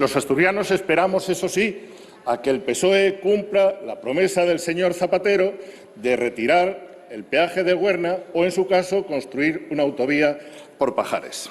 Los asturianos esperamos, eso sí, a que el PSOE cumpla la promesa del señor Zapatero de retirar el peaje de Huerna o, en su caso, construir una autovía por Pajares.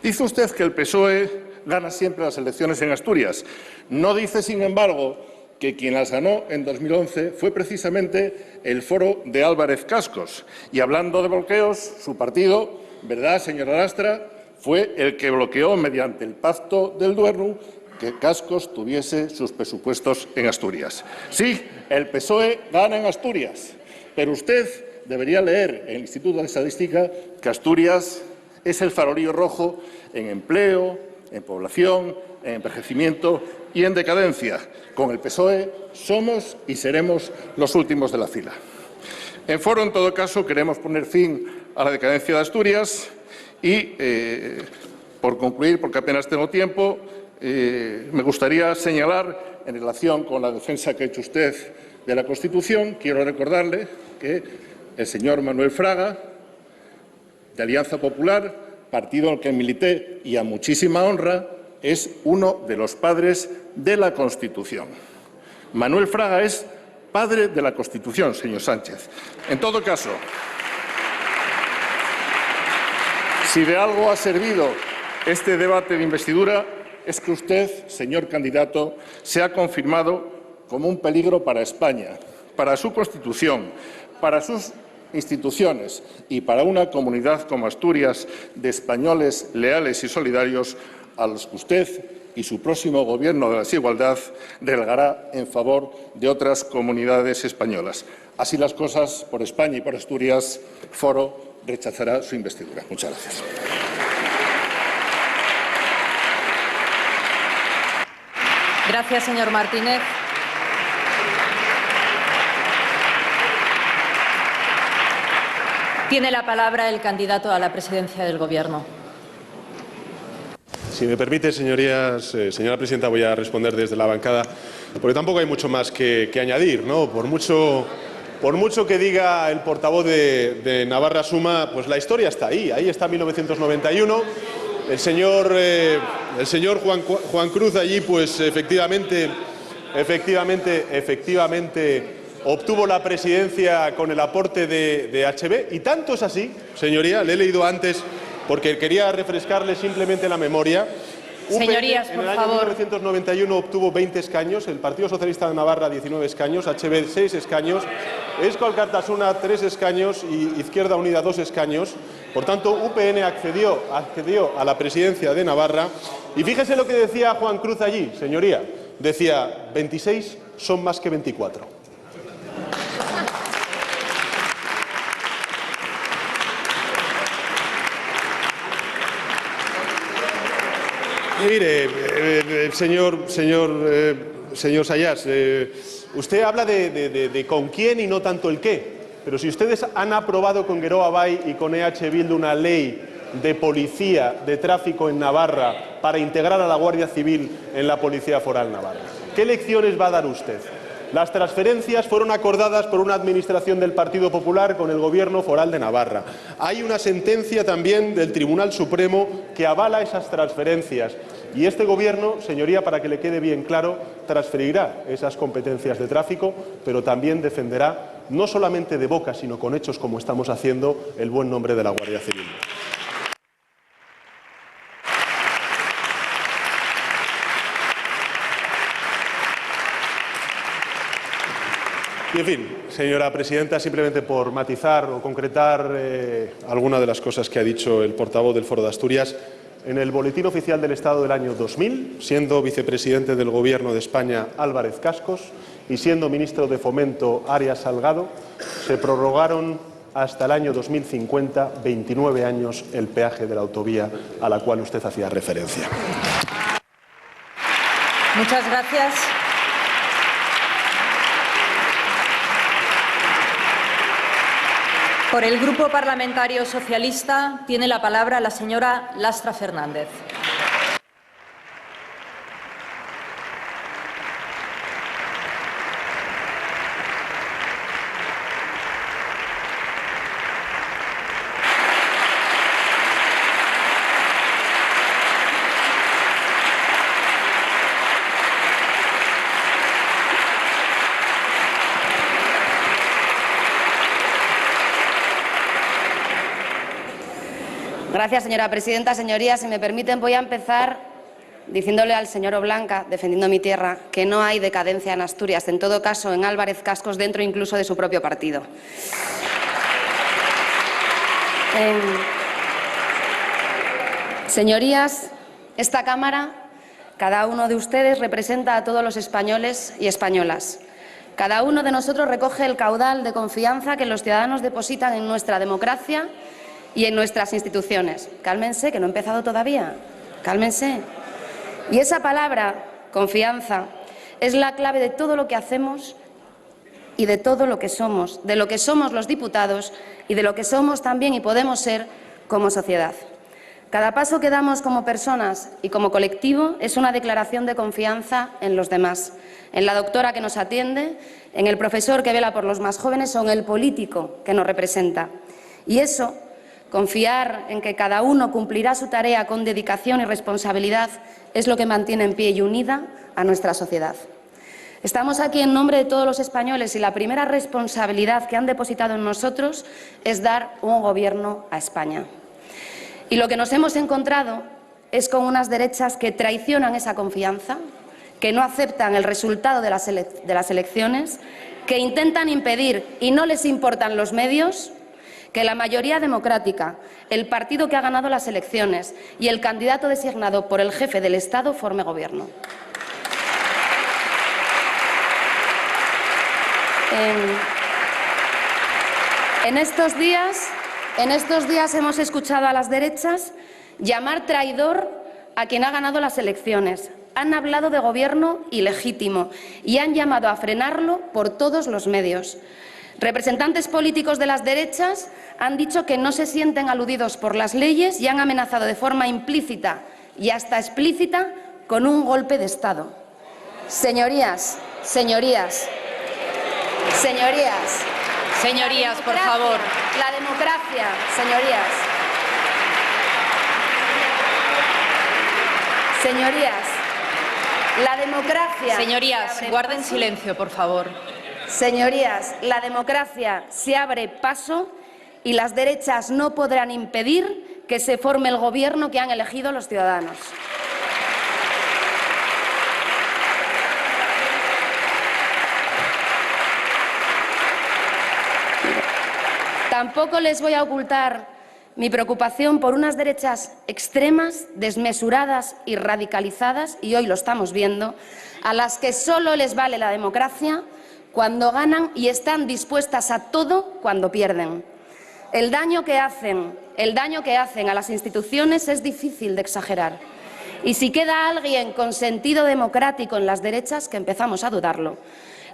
Dice usted que el PSOE gana siempre las elecciones en Asturias. No dice, sin embargo, que quien las ganó en 2011 fue precisamente el Foro de Álvarez Cascos. Y hablando de bloqueos, su partido, ¿verdad, señora Lastra?, fue el que bloqueó mediante el Pacto del Duerno que Cascos tuviese sus presupuestos en Asturias. Sí, el PSOE gana en Asturias, pero usted debería leer en el Instituto de Estadística que Asturias es el farolillo rojo en empleo, en población, en envejecimiento y en decadencia. Con el PSOE somos y seremos los últimos de la fila. En Foro, en todo caso, queremos poner fin a la decadencia de Asturias y, por concluir, porque apenas tengo tiempo, me gustaría señalar, en relación con la defensa que ha hecho usted de la Constitución, quiero recordarle que el señor Manuel Fraga, de Alianza Popular, partido en el que milité y a muchísima honra, es uno de los padres de la Constitución. Manuel Fraga es padre de la Constitución, señor Sánchez. En todo caso, si de algo ha servido este debate de investidura, es que usted, señor candidato, se ha confirmado como un peligro para España, para su Constitución, para sus instituciones y para una comunidad como Asturias de españoles leales y solidarios a los que usted y su próximo Gobierno de la desigualdad delegará en favor de otras comunidades españolas. Así las cosas, por España y por Asturias, Foro rechazará su investidura. Muchas gracias. Gracias, señor Martínez. Tiene la palabra el candidato a la presidencia del Gobierno. Si me permite, señorías, señora presidenta, voy a responder desde la bancada, porque tampoco hay mucho más que añadir, ¿no? Por mucho que diga el portavoz de Navarra Suma, pues la historia está ahí. Ahí está 1991. El señor Juan Cruz allí, pues efectivamente obtuvo la presidencia con el aporte de HB, y tanto es así, señoría, le he leído antes porque quería refrescarle simplemente la memoria. Señorías, UPN, por en el año favor. 1991 obtuvo 20 escaños, el Partido Socialista de Navarra 19 escaños, HB 6 escaños, Eusko Alkartasuna 3 escaños y Izquierda Unida 2 escaños. Por tanto, UPN accedió a la presidencia de Navarra. Y fíjese lo que decía Juan Cruz allí, señoría. Decía, 26 son más que 24. Y mire, señor Sayas, usted habla de con quién y no tanto el qué. Pero si ustedes han aprobado con Geroa Bai y con EH Bildu una ley de policía de tráfico en Navarra para integrar a la Guardia Civil en la Policía Foral Navarra, ¿qué lecciones va a dar usted? Las transferencias fueron acordadas por una administración del Partido Popular con el Gobierno Foral de Navarra. Hay una sentencia también del Tribunal Supremo que avala esas transferencias. Y este Gobierno, señoría, para que le quede bien claro, transferirá esas competencias de tráfico, pero también defenderá, no solamente de boca, sino con hechos como estamos haciendo, el buen nombre de la Guardia Civil. Y, en fin, señora presidenta, simplemente por matizar o concretar alguna de las cosas que ha dicho el portavoz del Foro de Asturias, en el Boletín Oficial del Estado del año 2000, siendo vicepresidente del Gobierno de España Álvarez Cascos y siendo ministro de Fomento Arias Salgado, se prorrogaron hasta el año 2050, 29 años, el peaje de la autovía a la cual usted hacía referencia. Muchas gracias. Por el Grupo Parlamentario Socialista tiene la palabra la señora Lastra Fernández. Gracias, señora presidenta. Señorías, si me permiten, voy a empezar diciéndole al señor Oblanca, defendiendo mi tierra, que no hay decadencia en Asturias, en todo caso en Álvarez Cascos, dentro incluso de su propio partido. Señorías, esta Cámara, cada uno de ustedes representa a todos los españoles y españolas. Cada uno de nosotros recoge el caudal de confianza que los ciudadanos depositan en nuestra democracia y en nuestras instituciones. Cálmense, que no he empezado todavía. Cálmense. Y esa palabra, confianza, es la clave de todo lo que hacemos y de todo lo que somos, de lo que somos los diputados y de lo que somos también y podemos ser como sociedad. Cada paso que damos como personas y como colectivo es una declaración de confianza en los demás, en la doctora que nos atiende, en el profesor que vela por los más jóvenes o en el político que nos representa. Y eso, confiar en que cada uno cumplirá su tarea con dedicación y responsabilidad, es lo que mantiene en pie y unida a nuestra sociedad. Estamos aquí en nombre de todos los españoles y la primera responsabilidad que han depositado en nosotros es dar un gobierno a España. Y lo que nos hemos encontrado es con unas derechas que traicionan esa confianza, que no aceptan el resultado de las elecciones, que intentan impedir, y no les importan los medios, que la mayoría democrática, el partido que ha ganado las elecciones y el candidato designado por el jefe del Estado forme gobierno. En estos días hemos escuchado a las derechas llamar traidor a quien ha ganado las elecciones. Han hablado de gobierno ilegítimo y han llamado a frenarlo por todos los medios. Representantes políticos de las derechas han dicho que no se sienten aludidos por las leyes y han amenazado de forma implícita y hasta explícita con un golpe de Estado. Señorías, por favor. La democracia, señorías. La democracia. Señorías, guarden silencio, por favor. Señorías, la democracia se abre paso y las derechas no podrán impedir que se forme el gobierno que han elegido los ciudadanos. Tampoco les voy a ocultar mi preocupación por unas derechas extremas, desmesuradas y radicalizadas, y hoy lo estamos viendo, a las que solo les vale la democracia cuando ganan y están dispuestas a todo cuando pierden. El daño que hacen a las instituciones es difícil de exagerar. Y si queda alguien con sentido democrático en las derechas, que empezamos a dudarlo,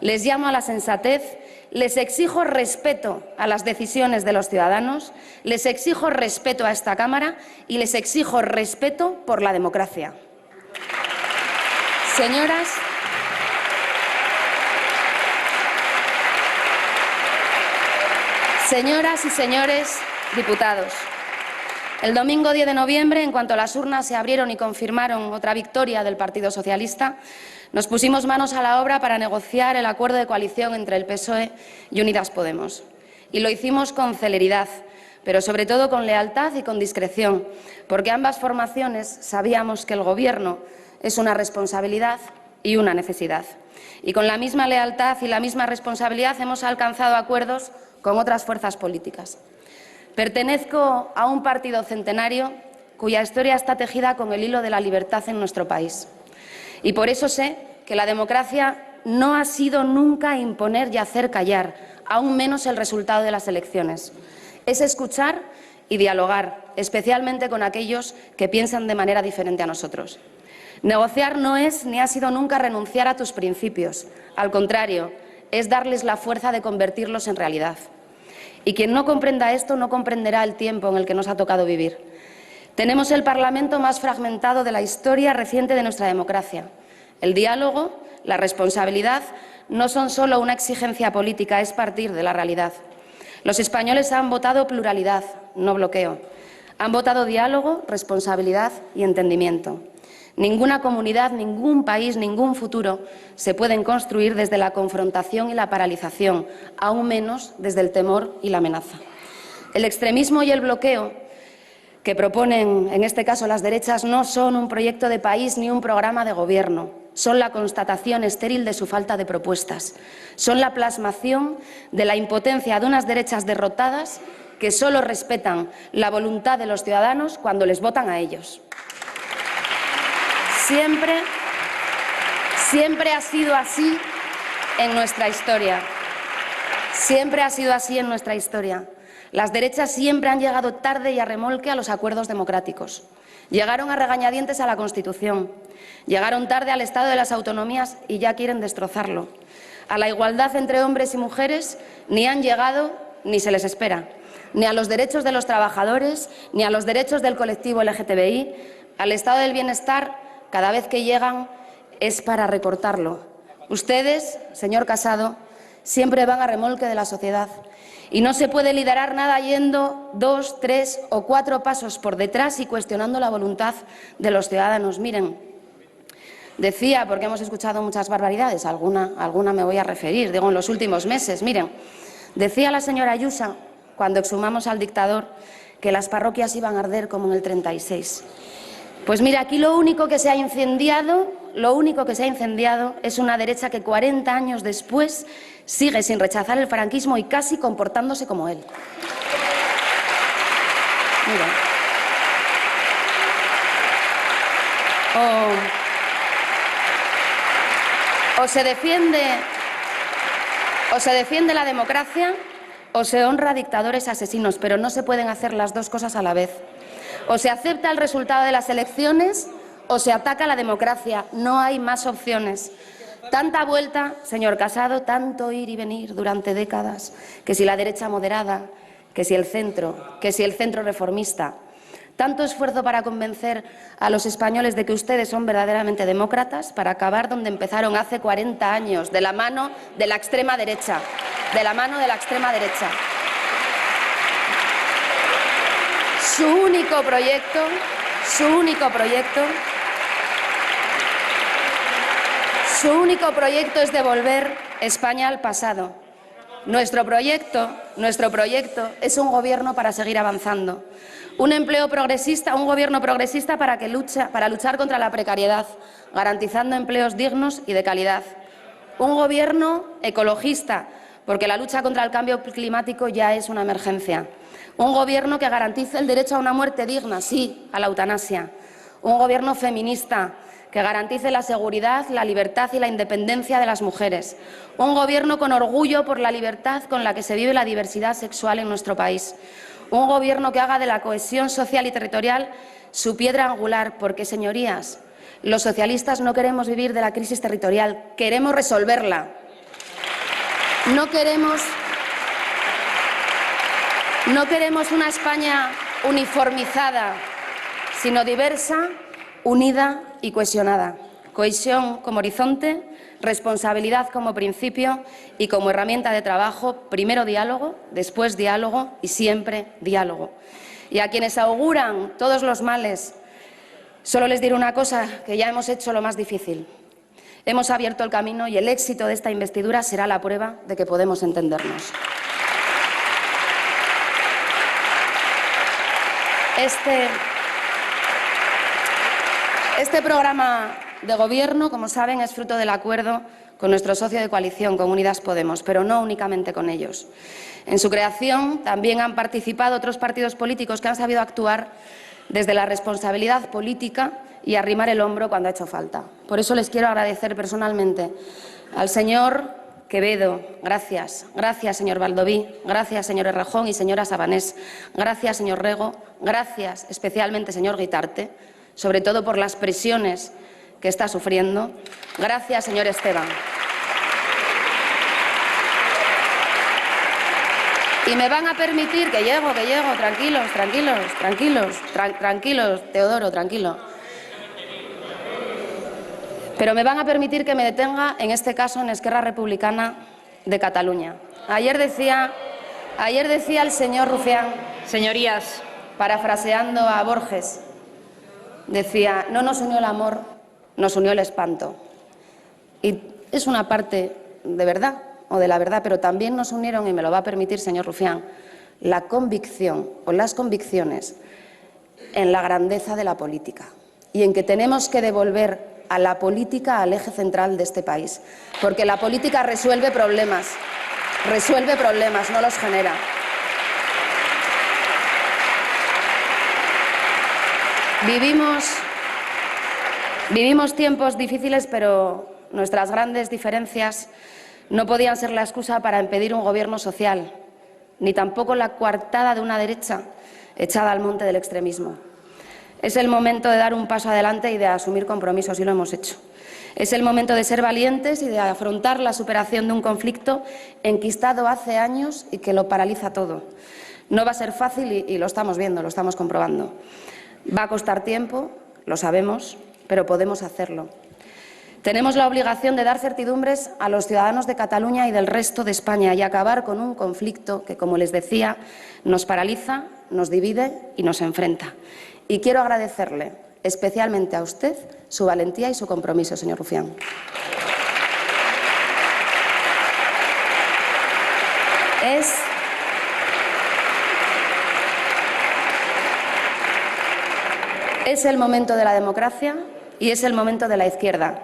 les llamo a la sensatez, les exijo respeto a las decisiones de los ciudadanos, les exijo respeto a esta Cámara y les exijo respeto por la democracia. Señoras y señores diputados, el domingo 10 de noviembre, en cuanto las urnas se abrieron y confirmaron otra victoria del Partido Socialista, nos pusimos manos a la obra para negociar el acuerdo de coalición entre el PSOE y Unidas Podemos. Y lo hicimos con celeridad, pero sobre todo con lealtad y con discreción, porque ambas formaciones sabíamos que el Gobierno es una responsabilidad y una necesidad. Y con la misma lealtad y la misma responsabilidad hemos alcanzado acuerdos con otras fuerzas políticas. Pertenezco a un partido centenario cuya historia está tejida con el hilo de la libertad en nuestro país. Y por eso sé que la democracia no ha sido nunca imponer y hacer callar, aún menos el resultado de las elecciones. Es escuchar y dialogar, especialmente con aquellos que piensan de manera diferente a nosotros. Negociar no es ni ha sido nunca renunciar a tus principios. Al contrario, es darles la fuerza de convertirlos en realidad. Y quien no comprenda esto no comprenderá el tiempo en el que nos ha tocado vivir. Tenemos el Parlamento más fragmentado de la historia reciente de nuestra democracia. El diálogo, la responsabilidad, no son solo una exigencia política, es partir de la realidad. Los españoles han votado pluralidad, no bloqueo. Han votado diálogo, responsabilidad y entendimiento. Ninguna comunidad, ningún país, ningún futuro se pueden construir desde la confrontación y la paralización, aún menos desde el temor y la amenaza. El extremismo y el bloqueo que proponen, en este caso las derechas, no son un proyecto de país ni un programa de gobierno. Son la constatación estéril de su falta de propuestas. Son la plasmación de la impotencia de unas derechas derrotadas que solo respetan la voluntad de los ciudadanos cuando les votan a ellos. Siempre ha sido así en nuestra historia. Siempre ha sido así en nuestra historia. Las derechas siempre han llegado tarde y a remolque a los acuerdos democráticos. Llegaron a regañadientes a la Constitución. Llegaron tarde al Estado de las Autonomías y ya quieren destrozarlo. A la igualdad entre hombres y mujeres ni han llegado ni se les espera. Ni a los derechos de los trabajadores, ni a los derechos del colectivo LGTBI. Al estado del bienestar, cada vez que llegan, es para recortarlo. Ustedes, señor Casado, siempre van a remolque de la sociedad. Y no se puede liderar nada yendo 2, 3 o 4 pasos por detrás y cuestionando la voluntad de los ciudadanos. Miren, decía, porque hemos escuchado muchas barbaridades, alguna me voy a referir, digo en los últimos meses, miren, decía la señora Ayuso, cuando exhumamos al dictador, que las parroquias iban a arder como en el 36. Pues mira, aquí lo único que se ha incendiado es una derecha que 40 años después sigue sin rechazar el franquismo y casi comportándose como él. Mira. O se defiende la democracia o se honra a dictadores asesinos, pero no se pueden hacer las dos cosas a la vez. O se acepta el resultado de las elecciones o se ataca la democracia. No hay más opciones. Tanta vuelta, señor Casado, tanto ir y venir durante décadas, que si la derecha moderada, que si el centro reformista. Tanto esfuerzo para convencer a los españoles de que ustedes son verdaderamente demócratas, para acabar donde empezaron hace 40 años, de la mano de la extrema derecha. De la mano de la extrema derecha. Su único proyecto es devolver España al pasado. Nuestro proyecto es un gobierno para seguir avanzando. Un gobierno progresista para luchar contra la precariedad, garantizando empleos dignos y de calidad. Un gobierno ecologista, porque la lucha contra el cambio climático ya es una emergencia. Un gobierno que garantice el derecho a una muerte digna, sí, a la eutanasia. Un gobierno feminista que garantice la seguridad, la libertad y la independencia de las mujeres. Un gobierno con orgullo por la libertad con la que se vive la diversidad sexual en nuestro país. Un gobierno que haga de la cohesión social y territorial su piedra angular, porque, señorías, los socialistas no queremos vivir de la crisis territorial, queremos resolverla. No queremos una España uniformizada, sino diversa, unida y cohesionada. Cohesión como horizonte, responsabilidad como principio y como herramienta de trabajo, primero diálogo, después diálogo y siempre diálogo. Y a quienes auguran todos los males, solo les diré una cosa, que ya hemos hecho lo más difícil. Hemos abierto el camino y el éxito de esta investidura será la prueba de que podemos entendernos. Este programa de gobierno, como saben, es fruto del acuerdo con nuestro socio de coalición, con Unidas Podemos, pero no únicamente con ellos. En su creación también han participado otros partidos políticos que han sabido actuar desde la responsabilidad política y arrimar el hombro cuando ha hecho falta. Por eso les quiero agradecer personalmente al señor Quevedo, gracias. Gracias, señor Baldoví. Gracias, señor Errejón y señora Sabanés. Gracias, señor Rego. Gracias, especialmente, señor Guitarte, sobre todo por las presiones que está sufriendo. Gracias, señor Esteban. Y me van a permitir que llego, tranquilos, Teodoro, tranquilo. Pero me van a permitir que me detenga, en este caso, en Esquerra Republicana de Cataluña. Ayer decía el señor Rufián, Señorías, parafraseando a Borges, decía, no nos unió el amor, nos unió el espanto. Y es una parte de verdad, o de la verdad, pero también nos unieron, y me lo va a permitir, señor Rufián, la convicción o las convicciones en la grandeza de la política y en que tenemos que devolver a la política al eje central de este país, porque la política resuelve problemas, no los genera. Vivimos tiempos difíciles, pero nuestras grandes diferencias no podían ser la excusa para impedir un gobierno social, ni tampoco la coartada de una derecha echada al monte del extremismo. Es el momento de dar un paso adelante y de asumir compromisos, y lo hemos hecho. Es el momento de ser valientes y de afrontar la superación de un conflicto enquistado hace años y que lo paraliza todo. No va a ser fácil y lo estamos viendo, lo estamos comprobando. Va a costar tiempo, lo sabemos, pero podemos hacerlo. Tenemos la obligación de dar certidumbres a los ciudadanos de Cataluña y del resto de España y acabar con un conflicto que, como les decía, nos paraliza, nos divide y nos enfrenta. Y quiero agradecerle especialmente a usted su valentía y su compromiso, señor Rufián. Es el momento de la democracia y es el momento de la izquierda,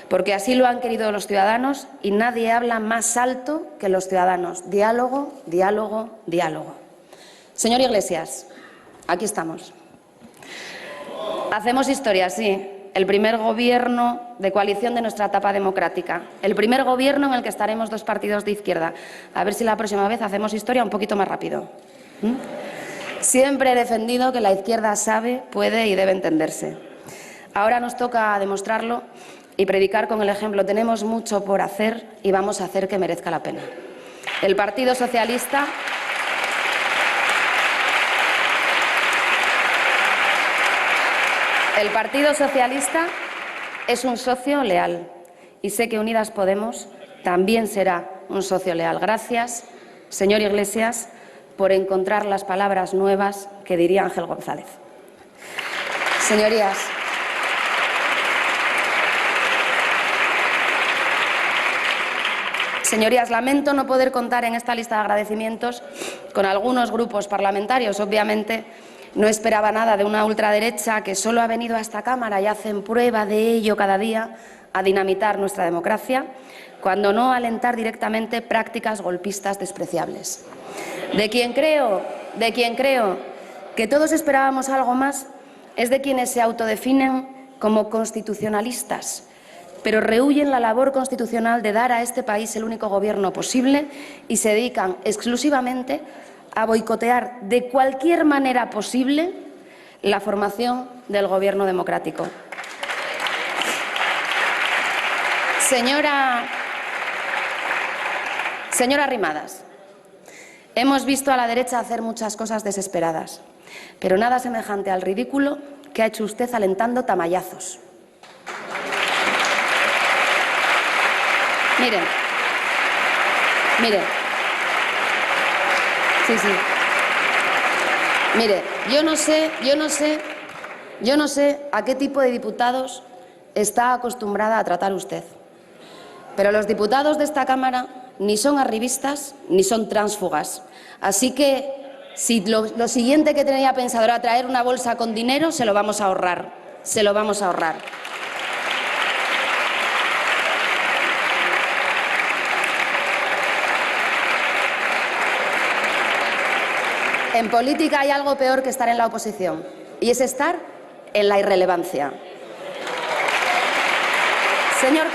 porque así lo han querido los ciudadanos y nadie habla más alto que los ciudadanos. Diálogo, diálogo, diálogo. Señor Iglesias, aquí estamos. Hacemos historia, sí. El primer gobierno de coalición de nuestra etapa democrática. El primer gobierno en el que estaremos dos partidos de izquierda. A ver si la próxima vez hacemos historia un poquito más rápido. Siempre he defendido que la izquierda sabe, puede y debe entenderse. Ahora nos toca demostrarlo y predicar con el ejemplo. Tenemos mucho por hacer y vamos a hacer que merezca la pena. El Partido Socialista es un socio leal y sé que Unidas Podemos también será un socio leal. Gracias, señor Iglesias, por encontrar las palabras nuevas que diría Ángel González. Señorías, lamento no poder contar en esta lista de agradecimientos con algunos grupos parlamentarios. Obviamente, no esperaba nada de una ultraderecha que solo ha venido a esta Cámara y hacen prueba de ello cada día a dinamitar nuestra democracia, cuando no a alentar directamente prácticas golpistas despreciables. De quien creo que todos esperábamos algo más es de quienes se autodefinen como constitucionalistas, pero rehúyen la labor constitucional de dar a este país el único gobierno posible y se dedican exclusivamente a boicotear de cualquier manera posible la formación del gobierno democrático. Señora Arrimadas, hemos visto a la derecha hacer muchas cosas desesperadas, pero nada semejante al ridículo que ha hecho usted alentando tamayazos. Miren. Sí. Mire, yo no sé a qué tipo de diputados está acostumbrada a tratar usted, pero los diputados de esta Cámara ni son arribistas ni son tránsfugas. Así que, si lo siguiente que tenía pensado era traer una bolsa con dinero, se lo vamos a ahorrar. En política hay algo peor que estar en la oposición, y es estar en la irrelevancia. Señor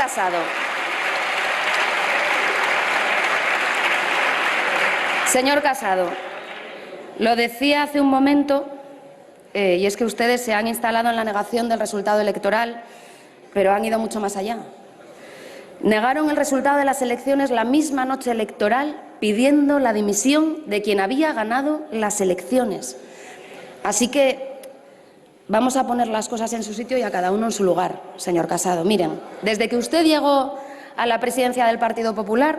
Casado, lo decía hace un momento, y es que ustedes se han instalado en la negación del resultado electoral, pero han ido mucho más allá. Negaron el resultado de las elecciones la misma noche electoral, pidiendo la dimisión de quien había ganado las elecciones. Así que vamos a poner las cosas en su sitio y a cada uno en su lugar, señor Casado. Miren, desde que usted llegó a la presidencia del Partido Popular,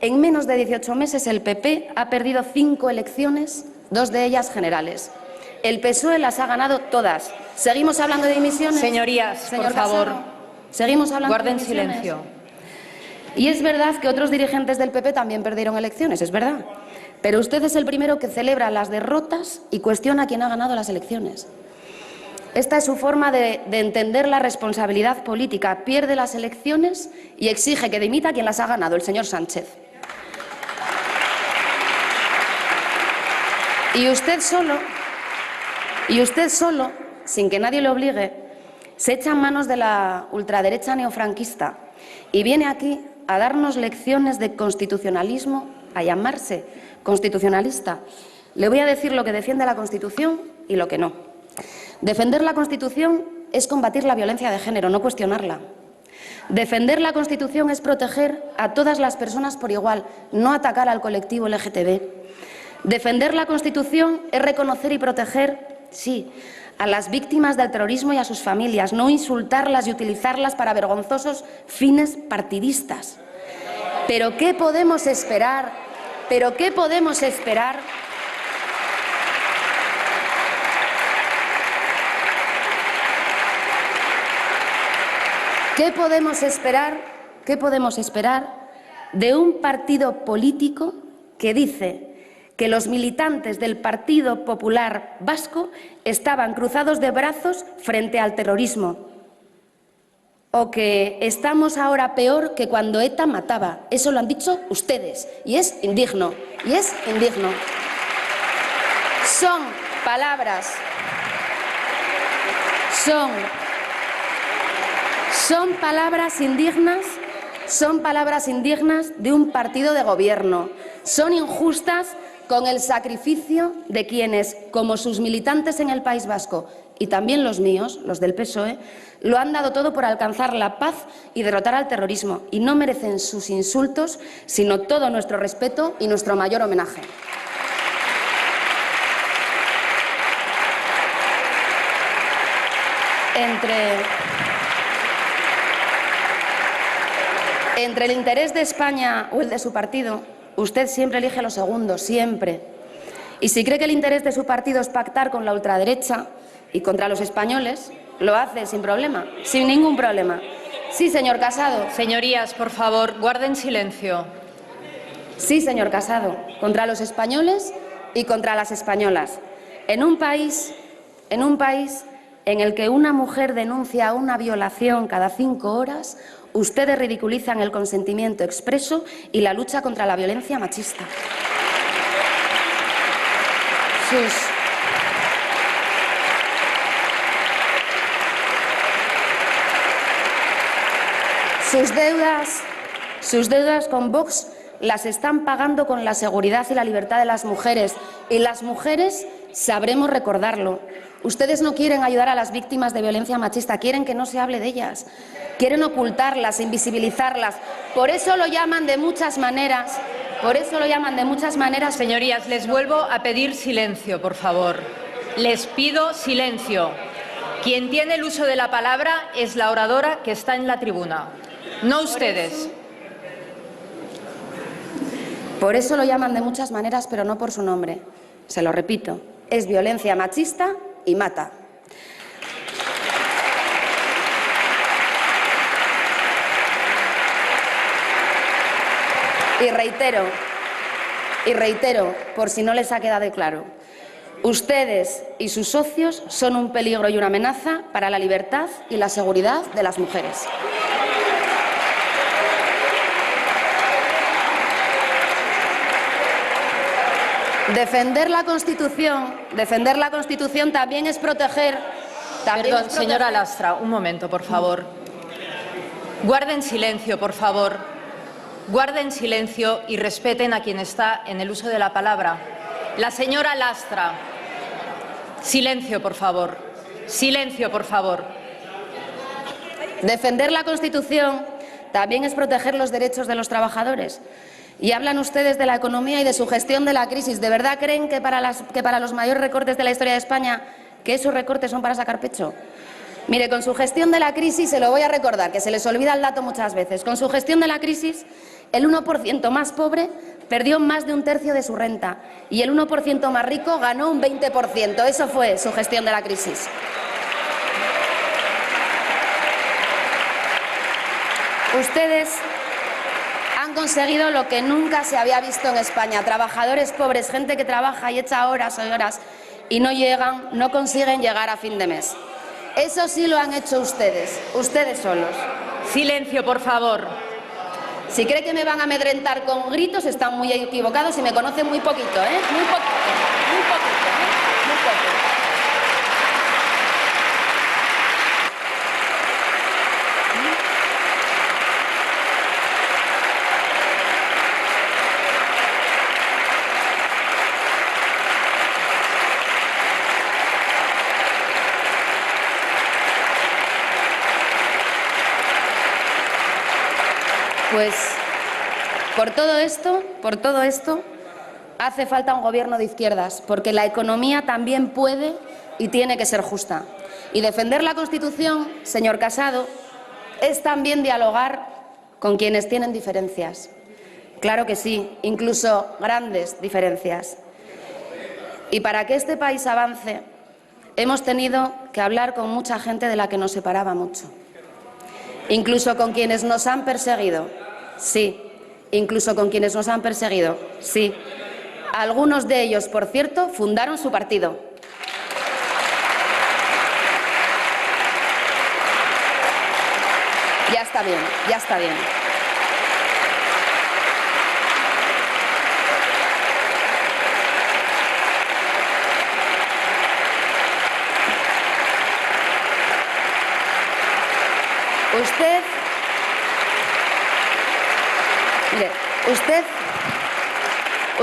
en menos de 18 meses el PP ha perdido 5 elecciones, 2 de ellas generales. El PSOE las ha ganado todas. ¿Seguimos hablando de dimisiones? Señorías, señor por favor, Casado, ¿seguimos hablando guarden de dimisiones? silencio. Y es verdad que otros dirigentes del PP también perdieron elecciones, es verdad. Pero usted es el primero que celebra las derrotas y cuestiona a quien ha ganado las elecciones. Esta es su forma de entender la responsabilidad política. Pierde las elecciones y exige que dimita quien las ha ganado, el señor Sánchez. Y usted solo, sin que nadie le obligue, se echa en manos de la ultraderecha neofranquista y viene aquí a darnos lecciones de constitucionalismo, a llamarse constitucionalista. Le voy a decir lo que defiende la Constitución y lo que no. Defender la Constitución es combatir la violencia de género, no cuestionarla. Defender la Constitución es proteger a todas las personas por igual, no atacar al colectivo LGTB. Defender la Constitución es reconocer y proteger, sí, a las víctimas del terrorismo y a sus familias, no insultarlas y utilizarlas para vergonzosos fines partidistas. ¿Pero qué podemos esperar? ¿Pero qué podemos esperar? ¿Qué podemos esperar de un partido político que dice que los militantes del Partido Popular Vasco estaban cruzados de brazos frente al terrorismo? O que estamos ahora peor que cuando ETA mataba. Eso lo han dicho ustedes y es indigno. Son palabras indignas de un partido de gobierno. Son injustas con el sacrificio de quienes, como sus militantes en el País Vasco y también los míos, los del PSOE, lo han dado todo por alcanzar la paz y derrotar al terrorismo. Y no merecen sus insultos, sino todo nuestro respeto y nuestro mayor homenaje. Entre el interés de España o el de su partido, usted siempre elige lo segundo, siempre. Y si cree que el interés de su partido es pactar con la ultraderecha y contra los españoles, lo hace sin problema, sin ningún problema. Sí, señor Casado. Señorías, por favor, guarden silencio. Sí, señor Casado, contra los españoles y contra las españolas. En un país en el que una mujer denuncia una violación cada 5 horas, ustedes ridiculizan el consentimiento expreso y la lucha contra la violencia machista. Sus deudas con Vox las están pagando con la seguridad y la libertad de las mujeres. Y las mujeres sabremos recordarlo. Ustedes no quieren ayudar a las víctimas de violencia machista, quieren que no se hable de ellas, quieren ocultarlas, invisibilizarlas. Por eso lo llaman de muchas maneras. Señorías, les vuelvo a pedir silencio, por favor. Les pido silencio. Quien tiene el uso de la palabra es la oradora que está en la tribuna, no ustedes. Por eso lo llaman de muchas maneras, pero no por su nombre. Se lo repito, es violencia machista y mata. Y reitero, por si no les ha quedado claro, ustedes y sus socios son un peligro y una amenaza para la libertad y la seguridad de las mujeres. Defender la Constitución también es proteger. Perdón, señora Lastra, un momento, por favor. Guarden silencio, por favor. Guarden silencio y respeten a quien está en el uso de la palabra. La señora Lastra. Silencio, por favor. Silencio, por favor. Defender la Constitución también es proteger los derechos de los trabajadores. Y hablan ustedes de la economía y de su gestión de la crisis. ¿De verdad creen que para los mayores recortes de la historia de España, que esos recortes son para sacar pecho? Mire, con su gestión de la crisis, se lo voy a recordar, que se les olvida el dato muchas veces, con su gestión de la crisis, el 1% más pobre perdió más de 1/3 de su renta y el 1% más rico ganó un 20%. Eso fue su gestión de la crisis. Ustedes han conseguido lo que nunca se había visto en España. Trabajadores pobres, gente que trabaja y echa horas y horas y no consiguen llegar a fin de mes. Eso sí lo han hecho ustedes solos. Silencio, por favor. Si cree que me van a amedrentar con gritos, están muy equivocados y me conocen muy poquito, ¿eh? Muy poquito, muy poquito, ¿eh? Muy poco. Pues por todo esto, hace falta un gobierno de izquierdas, porque la economía también puede y tiene que ser justa. Y defender la Constitución, señor Casado, es también dialogar con quienes tienen diferencias. Claro que sí, incluso grandes diferencias. Y para que este país avance, hemos tenido que hablar con mucha gente de la que nos separaba mucho. Incluso con quienes nos han perseguido, sí. Incluso con quienes nos han perseguido, sí. Algunos de ellos, por cierto, fundaron su partido. Ya está bien, ya está bien.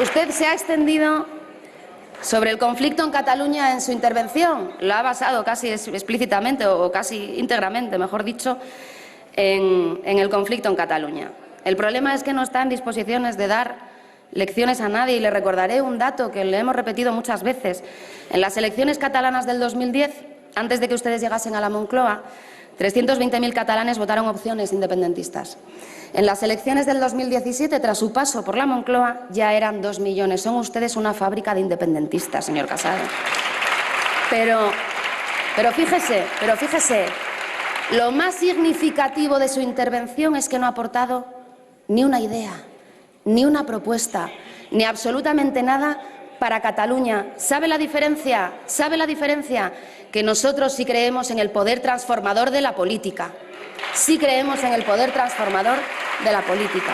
Usted se ha extendido sobre el conflicto en Cataluña en su intervención. Lo ha basado casi explícitamente o casi íntegramente, mejor dicho, en el conflicto en Cataluña. El problema es que no está en disposiciones de dar lecciones a nadie y le recordaré un dato que le hemos repetido muchas veces. En las elecciones catalanas del 2010, antes de que ustedes llegasen a la Moncloa, 320.000 catalanes votaron opciones independentistas. En las elecciones del 2017, tras su paso por la Moncloa, ya eran 2 millones. Son ustedes una fábrica de independentistas, señor Casado. Pero fíjese, lo más significativo de su intervención es que no ha aportado ni una idea, ni una propuesta, ni absolutamente nada para Cataluña. ¿Sabe la diferencia? ¿Sabe la diferencia? Que nosotros sí creemos en el poder transformador de la política. Sí creemos en el poder transformador de la política.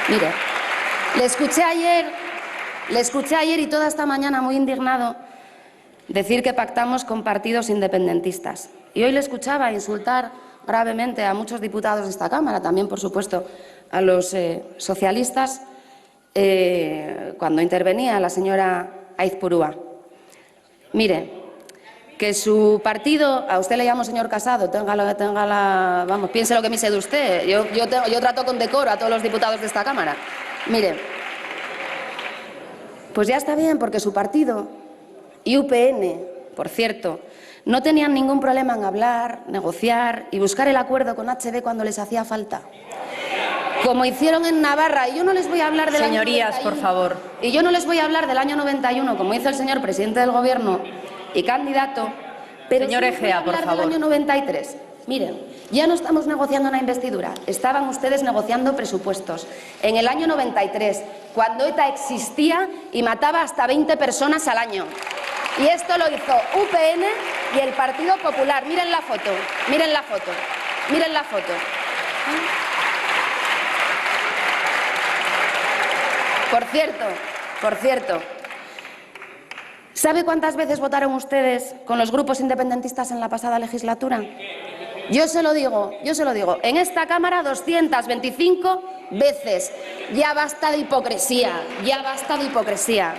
Mire, le escuché ayer y toda esta mañana muy indignado decir que pactamos con partidos independentistas. Y hoy le escuchaba insultar gravemente a muchos diputados de esta Cámara, también, por supuesto, a los socialistas, cuando intervenía la señora Aizpurúa. Mire, que su partido, a usted le llamo señor Casado, vamos, piense lo que me sé de usted. Yo trato con decoro a todos los diputados de esta Cámara. Mire, pues ya está bien, porque su partido y UPN, por cierto, no tenían ningún problema en hablar, negociar y buscar el acuerdo con HD cuando les hacía falta. Como hicieron en Navarra, y yo no les voy a hablar del Señorías, año 91, por favor. Y yo no les voy a hablar del año 91, como hizo el señor presidente del Gobierno y candidato, pero señor sí les voy a Egea, por hablar favor. del año 93. Miren, ya no estamos negociando una investidura, estaban ustedes negociando presupuestos. En el año 93, cuando ETA existía y mataba hasta 20 personas al año. Y esto lo hizo UPN y el Partido Popular. Miren la foto, miren la foto, miren la foto. Por cierto, ¿sabe cuántas veces votaron ustedes con los grupos independentistas en la pasada legislatura? Yo se lo digo, en esta Cámara 225 veces. Ya basta de hipocresía, ya basta de hipocresía.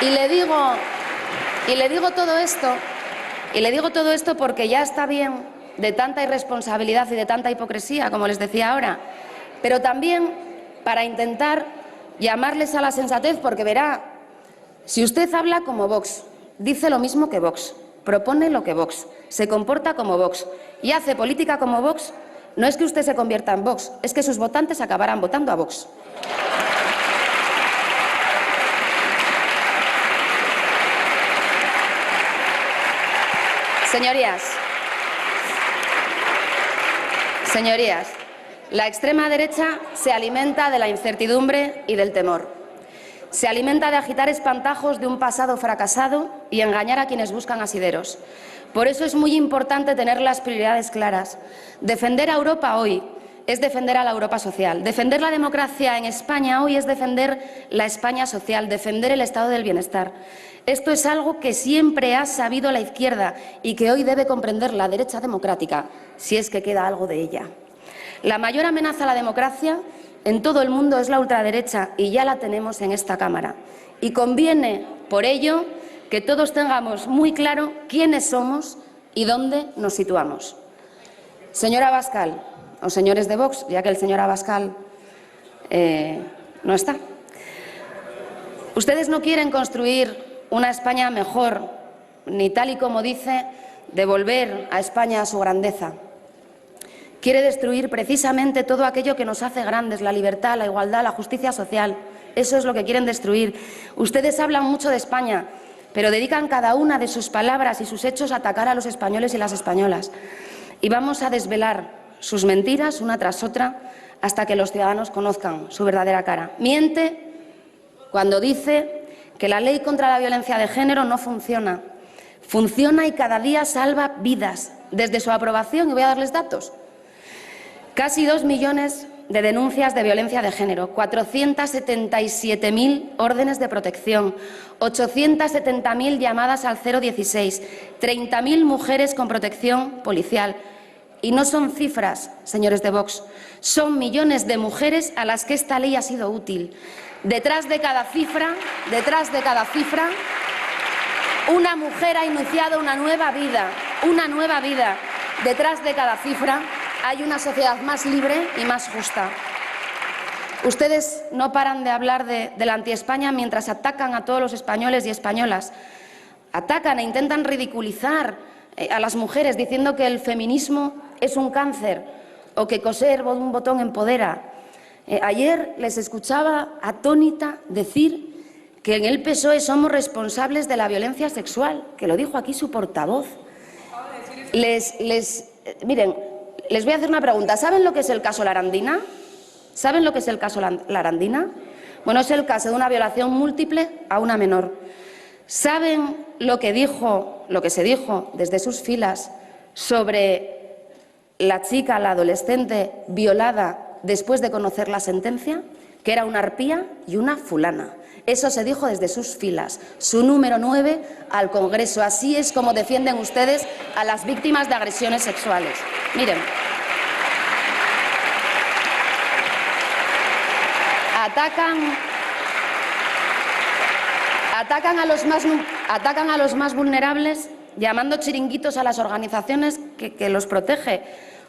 Y le digo todo esto porque ya está bien de tanta irresponsabilidad y de tanta hipocresía, como les decía ahora, pero también para intentar llamarles a la sensatez, porque verá, si usted habla como Vox, dice lo mismo que Vox, propone lo que Vox, se comporta como Vox y hace política como Vox, no es que usted se convierta en Vox, es que sus votantes acabarán votando a Vox. Señorías, la extrema derecha se alimenta de la incertidumbre y del temor. Se alimenta de agitar espantajos de un pasado fracasado y engañar a quienes buscan asideros. Por eso es muy importante tener las prioridades claras. Defender a Europa hoy es defender a la Europa social. Defender la democracia en España hoy es defender la España social, defender el estado del bienestar. Esto es algo que siempre ha sabido la izquierda y que hoy debe comprender la derecha democrática, si es que queda algo de ella. La mayor amenaza a la democracia en todo el mundo es la ultraderecha y ya la tenemos en esta Cámara. Y conviene, por ello, que todos tengamos muy claro quiénes somos y dónde nos situamos. Señora Abascal, o señores de Vox, ya que el señor Abascal no está. Ustedes no quieren construir una España mejor, ni tal y como dice, devolver a España a su grandeza. Quiere destruir precisamente todo aquello que nos hace grandes, la libertad, la igualdad, la justicia social. Eso es lo que quieren destruir. Ustedes hablan mucho de España, pero dedican cada una de sus palabras y sus hechos a atacar a los españoles y las españolas. Y vamos a desvelar sus mentiras una tras otra hasta que los ciudadanos conozcan su verdadera cara. Miente cuando dice que la ley contra la violencia de género no funciona. Funciona y cada día salva vidas. Desde su aprobación, y voy a darles datos, casi 2 millones de denuncias de violencia de género, 477.000 órdenes de protección, 870.000 llamadas al 016, 30.000 mujeres con protección policial. Y no son cifras, señores de Vox, son millones de mujeres a las que esta ley ha sido útil. Detrás de cada cifra, una mujer ha iniciado una nueva vida, Detrás de cada cifra hay una sociedad más libre y más justa. Ustedes no paran de hablar de la anti-España mientras atacan a todos los españoles y españolas. Atacan e intentan ridiculizar a las mujeres diciendo que el feminismo es un cáncer o que coser un botón empodera. Ayer les escuchaba atónita decir que en el PSOE somos responsables de la violencia sexual, que lo dijo aquí su portavoz. Miren, les voy a hacer una pregunta. ¿Saben lo que es el caso Larandina? ¿Saben lo que es el caso Larandina? Bueno, es el caso de una violación múltiple a una menor. ¿Saben lo que se dijo desde sus filas sobre la chica, la adolescente, violada después de conocer la sentencia? Que era una arpía y una fulana. Eso se dijo desde sus filas, su número 9 al Congreso. Así es como defienden ustedes a las víctimas de agresiones sexuales. Miren, atacan a los más vulnerables llamando chiringuitos a las organizaciones que los protege.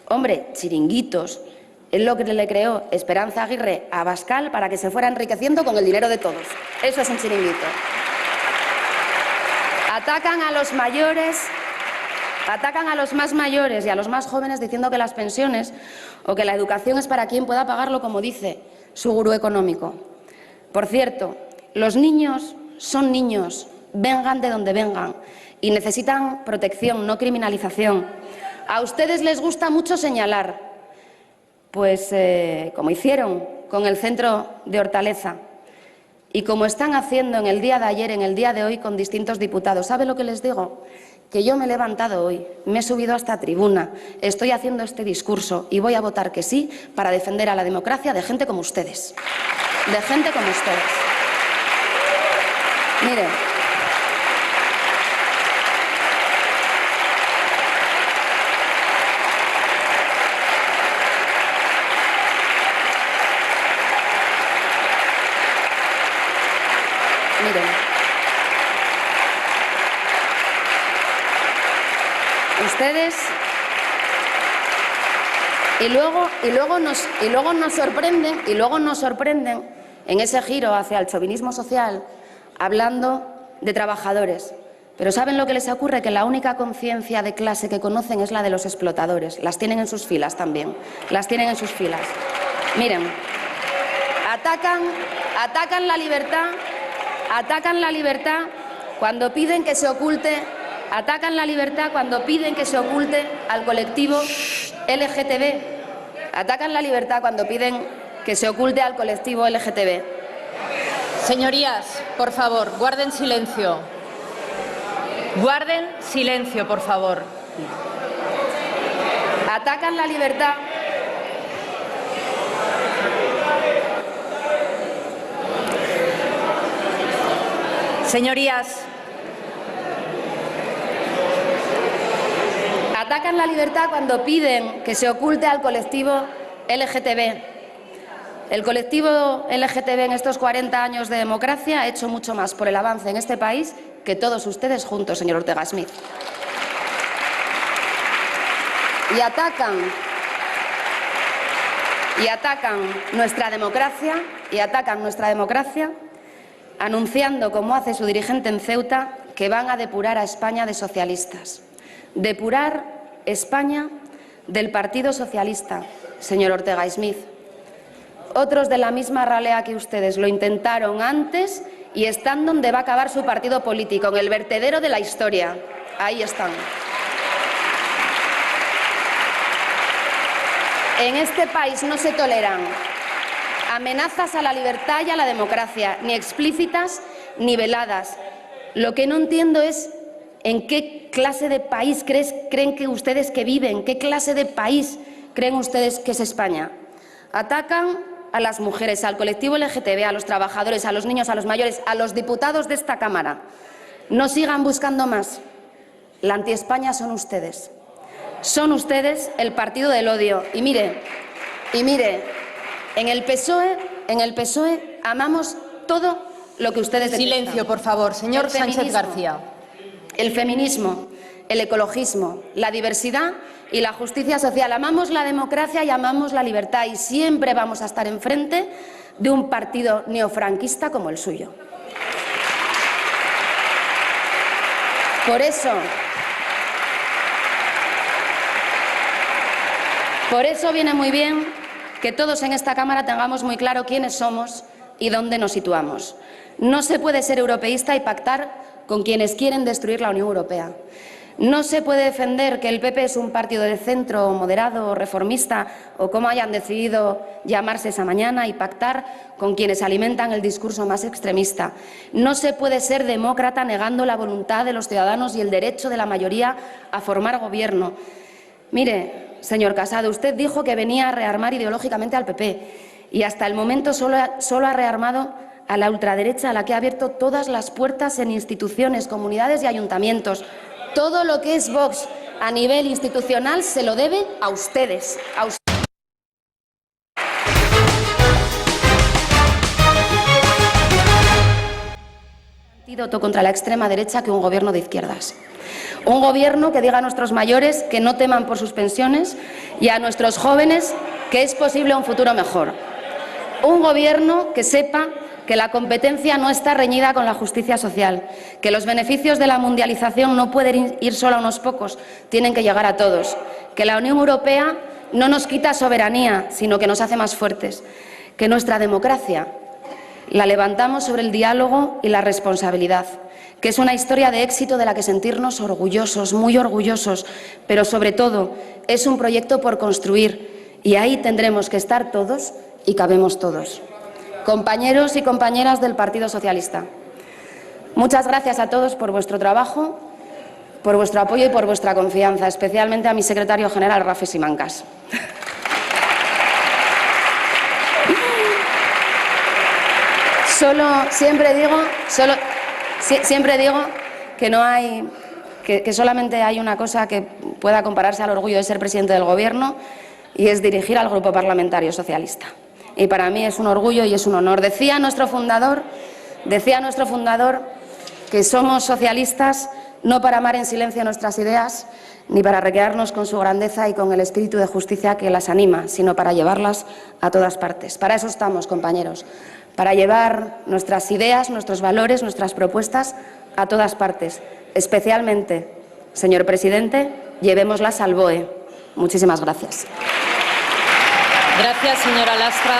Hombre, chiringuitos es lo que le creó Esperanza Aguirre a Abascal para que se fuera enriqueciendo con el dinero de todos. Eso es un chiringuito. Atacan a los mayores, atacan a los más mayores y a los más jóvenes diciendo que las pensiones o que la educación es para quien pueda pagarlo, como dice su gurú económico. Por cierto, los niños son niños, vengan de donde vengan, y necesitan protección, no criminalización. A ustedes les gusta mucho señalar, pues como hicieron con el centro de Hortaleza y como están haciendo en el día de ayer, en el día de hoy con distintos diputados. ¿Sabe lo que les digo? Que yo me he levantado hoy, me he subido a esta tribuna, estoy haciendo este discurso y voy a votar que sí para defender a la democracia de gente como ustedes. De gente como ustedes. Miren. Ustedes y luego nos sorprenden en ese giro hacia el chauvinismo social hablando de trabajadores. Pero ¿saben lo que les ocurre? Que la única conciencia de clase que conocen es la de los explotadores. Las tienen en sus filas también. Las tienen en sus filas. Miren, atacan la libertad cuando piden que se oculte. Atacan la libertad cuando piden que se oculte al colectivo LGTB. Atacan la libertad cuando piden que se oculte al colectivo LGTB. Señorías, por favor, guarden silencio. Guarden silencio, por favor. Atacan la libertad. Señorías, atacan la libertad cuando piden que se oculte al colectivo LGTB. El colectivo LGTB en estos 40 años de democracia ha hecho mucho más por el avance en este país que todos ustedes juntos, señor Ortega Smith. Y atacan nuestra democracia, anunciando, como hace su dirigente en Ceuta, que van a depurar a España de socialistas. Depurar España del Partido Socialista, señor Ortega Smith. Otros de la misma ralea que ustedes lo intentaron antes y están donde va a acabar su partido político, en el vertedero de la historia. Ahí están. En este país no se toleran amenazas a la libertad y a la democracia, ni explícitas ni veladas. Lo que no entiendo es en qué clase de país creen que ustedes que viven, qué clase de país creen ustedes que es España. Atacan a las mujeres, al colectivo LGTB, a los trabajadores, a los niños, a los mayores, a los diputados de esta Cámara. No sigan buscando más. La anti-España son ustedes. Son ustedes el partido del odio. Y mire, en el PSOE amamos todo lo que ustedes detestan. silencio, por favor. Señor Sánchez García. El feminismo, el ecologismo, la diversidad y la justicia social. Amamos la democracia y amamos la libertad y siempre vamos a estar enfrente de un partido neofranquista como el suyo. Por eso viene muy bien que todos en esta Cámara tengamos muy claro quiénes somos y dónde nos situamos. No se puede ser europeísta y pactar con quienes quieren destruir la Unión Europea. No se puede defender que el PP es un partido de centro, moderado, reformista o como hayan decidido llamarse esa mañana y pactar con quienes alimentan el discurso más extremista. No se puede ser demócrata negando la voluntad de los ciudadanos y el derecho de la mayoría a formar gobierno. Mire, señor Casado, usted dijo que venía a rearmar ideológicamente al PP y hasta el momento solo ha rearmado a la ultraderecha, a la que ha abierto todas las puertas en instituciones, comunidades y ayuntamientos. Todo lo que es Vox a nivel institucional se lo debe a ustedes. Antídoto contra la extrema derecha que un gobierno de izquierdas. Un gobierno que diga a nuestros mayores que no teman por sus pensiones y a nuestros jóvenes que es posible un futuro mejor. Un gobierno que sepa que la competencia no está reñida con la justicia social, que los beneficios de la mundialización no pueden ir solo a unos pocos, tienen que llegar a todos, que la Unión Europea no nos quita soberanía, sino que nos hace más fuertes, que nuestra democracia la levantamos sobre el diálogo y la responsabilidad, que es una historia de éxito de la que sentirnos orgullosos, muy orgullosos, pero sobre todo es un proyecto por construir y ahí tendremos que estar todos y cabemos todos. Compañeros y compañeras del Partido Socialista, muchas gracias a todos por vuestro trabajo, por vuestro apoyo y por vuestra confianza, especialmente a mi secretario general, Rafa Simancas. Siempre digo que no hay, que solamente hay una cosa que pueda compararse al orgullo de ser presidente del Gobierno y es dirigir al Grupo Parlamentario Socialista. Y para mí es un orgullo y es un honor. Decía nuestro fundador que somos socialistas no para amar en silencio nuestras ideas, ni para recrearnos con su grandeza y con el espíritu de justicia que las anima, sino para llevarlas a todas partes. Para eso estamos, compañeros, para llevar nuestras ideas, nuestros valores, nuestras propuestas a todas partes. Especialmente, señor presidente, llevémoslas al BOE. Muchísimas gracias. Gracias, señora Lastra.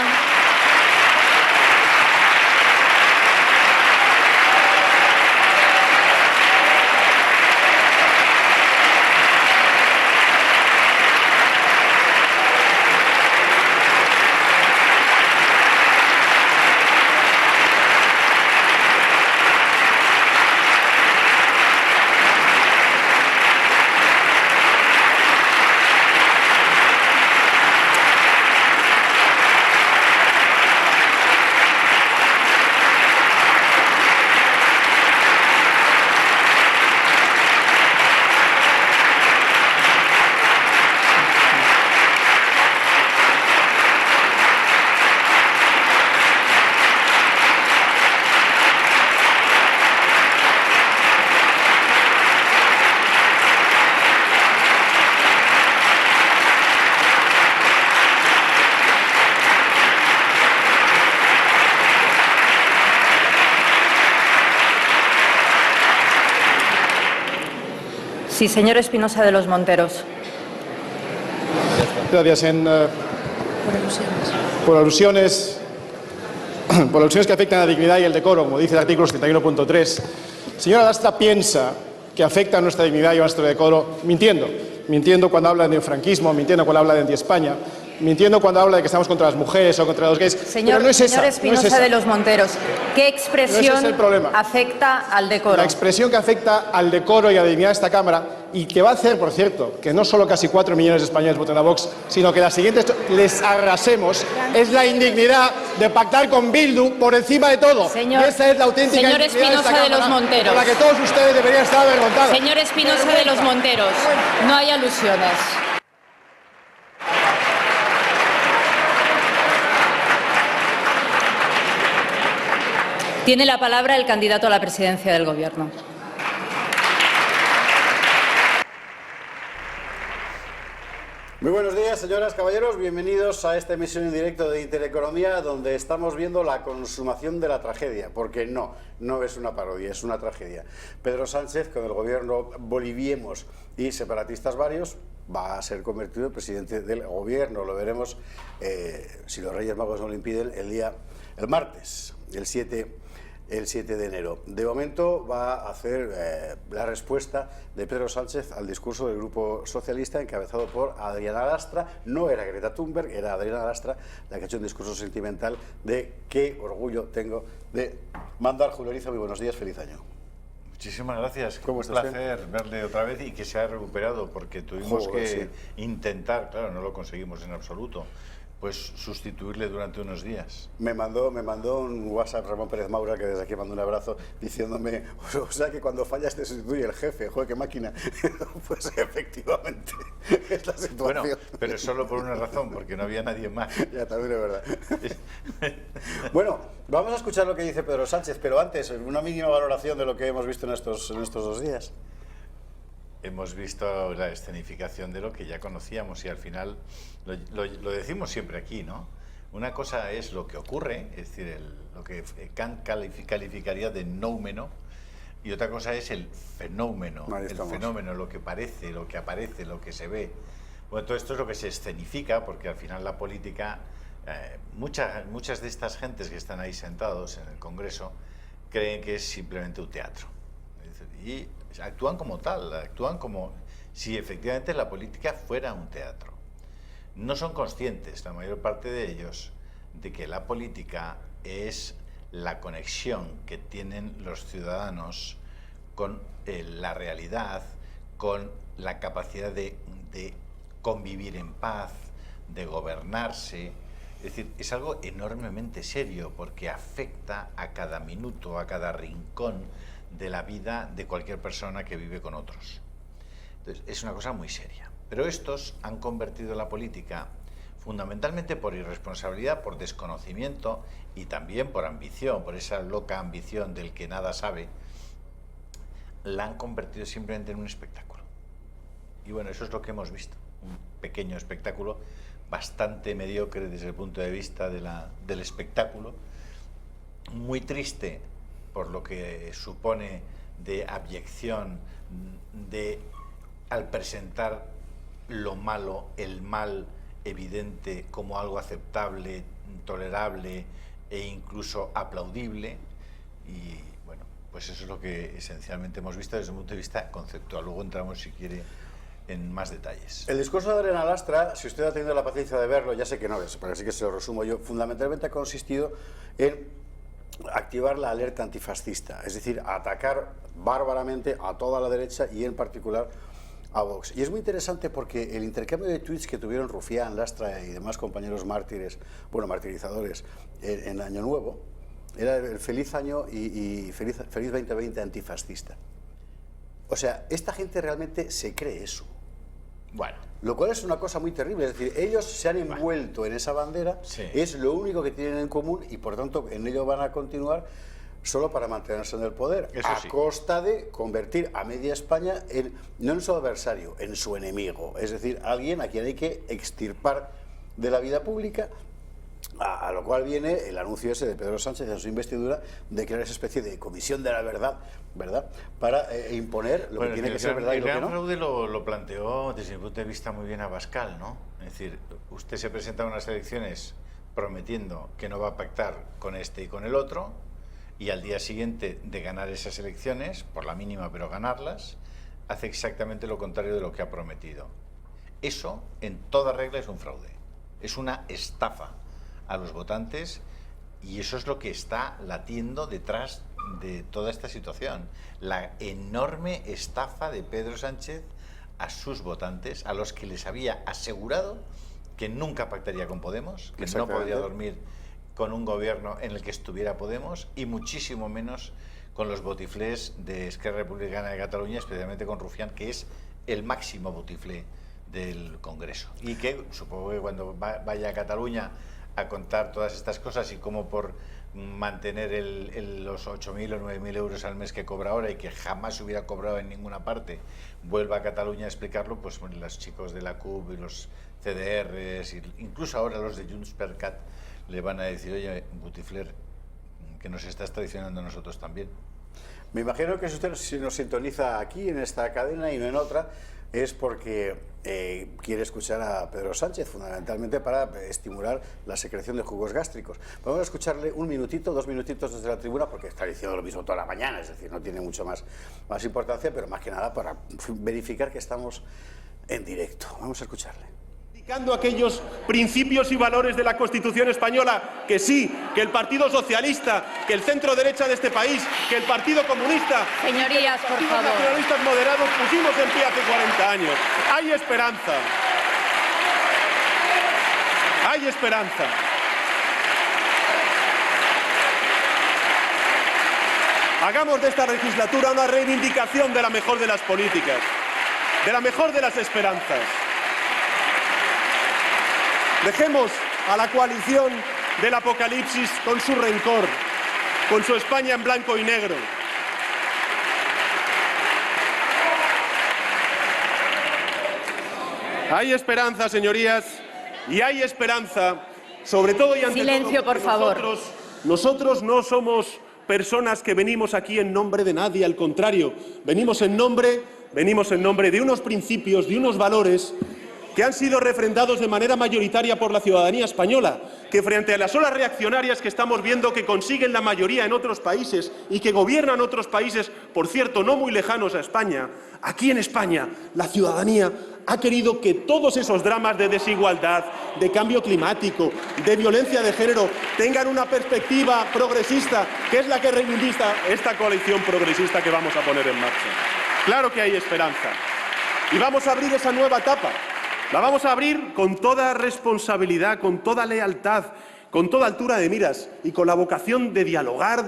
Sí, señor Espinosa de los Monteros. Gracias. Por alusiones que afectan a la dignidad y el decoro, como dice el artículo 71.3, señora Lastra piensa que afecta a nuestra dignidad y a nuestro decoro mintiendo cuando habla de neofranquismo, mintiendo cuando habla de anti-España, mintiendo cuando habla de que estamos contra las mujeres o contra los gays. Señor, pero no es esa, señor Espinosa de los Monteros, ¿qué expresión afecta al decoro? La expresión que afecta al decoro y a la dignidad de esta Cámara, y que va a hacer, por cierto, que no solo casi 4 millones de españoles voten a Vox, sino que las siguientes les arrasemos, es la indignidad de pactar con Bildu por encima de todo. Señor, y esa es la auténtica señor indignidad de esta Espinosa de Cámara, los Monteros. por la que todos ustedes deberían estar avergonzados. Señor Espinosa de los Monteros, no hay alusiones. Tiene la palabra el candidato a la presidencia del Gobierno. Muy buenos días, señoras, caballeros. Bienvenidos a esta emisión en directo de Intereconomía, donde estamos viendo la consumación de la tragedia, porque no es una parodia, es una tragedia. Pedro Sánchez, con el gobierno Boliviemos y separatistas varios, va a ser convertido en presidente del gobierno. Lo veremos, si los Reyes Magos no lo impiden, el martes, el 7 de enero. De momento va a hacer la respuesta de Pedro Sánchez al discurso del Grupo Socialista encabezado por Adriana Lastra. No era Greta Thunberg, era Adriana Lastra la que ha hecho un discurso sentimental de qué orgullo tengo de mandar. Julio Ariza, muy buenos días, feliz año. Muchísimas gracias. ¿Cómo Un estás? placer verle otra vez y que se ha recuperado, porque tuvimos que intentar, claro, no lo conseguimos en absoluto, pues sustituirle durante unos días. Me mandó un WhatsApp Ramón Pérez Maura, que desde aquí mando un abrazo, diciéndome, o sea que cuando fallas te sustituye el jefe. Joder, qué máquina. Pues efectivamente es la situación. Bueno, pero solo por una razón, porque no había nadie más. Ya, también es verdad. Bueno, vamos a escuchar lo que dice Pedro Sánchez, pero antes, una mínima valoración de lo que hemos visto en estos 2 días. Hemos visto la escenificación de lo que ya conocíamos y al final lo decimos siempre aquí, ¿no? Una cosa es lo que ocurre, es decir, lo que Kant calificaría de noumeno, y otra cosa es el fenómeno, lo que parece, lo que aparece, lo que se ve. Bueno, todo esto es lo que se escenifica, porque al final la política, muchas de estas gentes que están ahí sentados en el Congreso creen que es simplemente un teatro. Y actúan como tal, actúan como si efectivamente la política fuera un teatro. No son conscientes, la mayor parte de ellos, de que la política es la conexión que tienen los ciudadanos con la realidad, con la capacidad de convivir en paz, de gobernarse. Es decir, es algo enormemente serio porque afecta a cada minuto, a cada rincón de la vida de cualquier persona que vive con otros. Entonces, es una cosa muy seria. Pero estos han convertido la política, fundamentalmente por irresponsabilidad, por desconocimiento y también por ambición, por esa loca ambición del que nada sabe, la han convertido simplemente en un espectáculo. Y bueno, eso es lo que hemos visto, un pequeño espectáculo bastante mediocre desde el punto de vista del espectáculo, muy triste por lo que supone de abyección, al presentar lo malo, el mal evidente como algo aceptable, tolerable e incluso aplaudible. Y bueno, pues eso es lo que esencialmente hemos visto desde un punto de vista conceptual. Luego entramos, si quiere, en más detalles. El discurso de Adriana Lastra, si usted ha tenido la paciencia de verlo, ya sé que no es, pero así que se lo resumo yo, fundamentalmente ha consistido en activar la alerta antifascista, es decir, atacar bárbaramente a toda la derecha y en particular a Vox. Y es muy interesante porque el intercambio de tuits que tuvieron Rufián, Lastra y demás compañeros mártires, bueno, martirizadores, en Año Nuevo, era el feliz año y feliz 2020 antifascista. O sea, esta gente realmente se cree eso. Bueno. Lo cual es una cosa muy terrible, es decir, ellos se han envuelto en esa bandera, sí. Es lo único que tienen en común y por tanto en ello van a continuar solo para mantenerse en el poder, eso a sí. Costa de convertir a media España no en su adversario, en su enemigo, es decir, alguien a quien hay que extirpar de la vida pública A lo cual viene el anuncio ese de Pedro Sánchez en su investidura de crear esa especie de comisión de la verdad, para imponer lo que tiene que ser verdad y lo que no. El gran fraude lo planteó desde mi punto de vista muy bien Abascal, ¿no? Es decir, usted se presenta a unas elecciones prometiendo que no va a pactar con este y con el otro, y al día siguiente de ganar esas elecciones, por la mínima pero ganarlas, hace exactamente lo contrario de lo que ha prometido. Eso, en toda regla, es un fraude, es una estafa a los votantes, y eso es lo que está latiendo detrás de toda esta situación, la enorme estafa de Pedro Sánchez a sus votantes, a los que les había asegurado que nunca pactaría con Podemos, que no podía dormir con un gobierno en el que estuviera Podemos, y muchísimo menos con los botiflés de Esquerra Republicana de Cataluña, especialmente con Rufián, que es el máximo botiflé del Congreso, y que supongo que cuando vaya a Cataluña a contar todas estas cosas, y como por mantener los 8.000 o 9.000 euros al mes que cobra ahora y que jamás hubiera cobrado en ninguna parte, vuelva a Cataluña a explicarlo, pues bueno, los chicos de la CUP y los CDRs, incluso ahora los de Junts per Cat, le van a decir: oye, Butifler, que nos estás traicionando a nosotros también. Me imagino que si usted nos sintoniza aquí en esta cadena y no en otra, es porque quiere escuchar a Pedro Sánchez, fundamentalmente para estimular la secreción de jugos gástricos. Vamos a escucharle un minutito, 2 minutitos desde la tribuna, porque está diciendo lo mismo toda la mañana, es decir, no tiene mucho más importancia, pero más que nada para verificar que estamos en directo. Vamos a escucharle. Aquellos principios y valores de la Constitución española, que sí, que el Partido Socialista, que el centro derecha de este país, que el Partido Comunista, Señorías, por los favor. nacionalistas moderados pusimos en pie hace 40 años. Hay esperanza. Hay esperanza. Hagamos de esta legislatura una reivindicación de la mejor de las políticas, de la mejor de las esperanzas. Dejemos a la coalición del apocalipsis con su rencor, con su España en blanco y negro. Hay esperanza, señorías, y hay esperanza, sobre todo y ante Silencio, todo, por favor. Nosotros no somos personas que venimos aquí en nombre de nadie, al contrario, venimos en nombre de unos principios, de unos valores que han sido refrendados de manera mayoritaria por la ciudadanía española, que frente a las olas reaccionarias que estamos viendo que consiguen la mayoría en otros países y que gobiernan otros países, por cierto, no muy lejanos a España, aquí en España la ciudadanía ha querido que todos esos dramas de desigualdad, de cambio climático, de violencia de género, tengan una perspectiva progresista, que es la que reivindica esta coalición progresista que vamos a poner en marcha. Claro que hay esperanza. Y vamos a abrir esa nueva etapa. La vamos a abrir con toda responsabilidad, con toda lealtad, con toda altura de miras y con la vocación de dialogar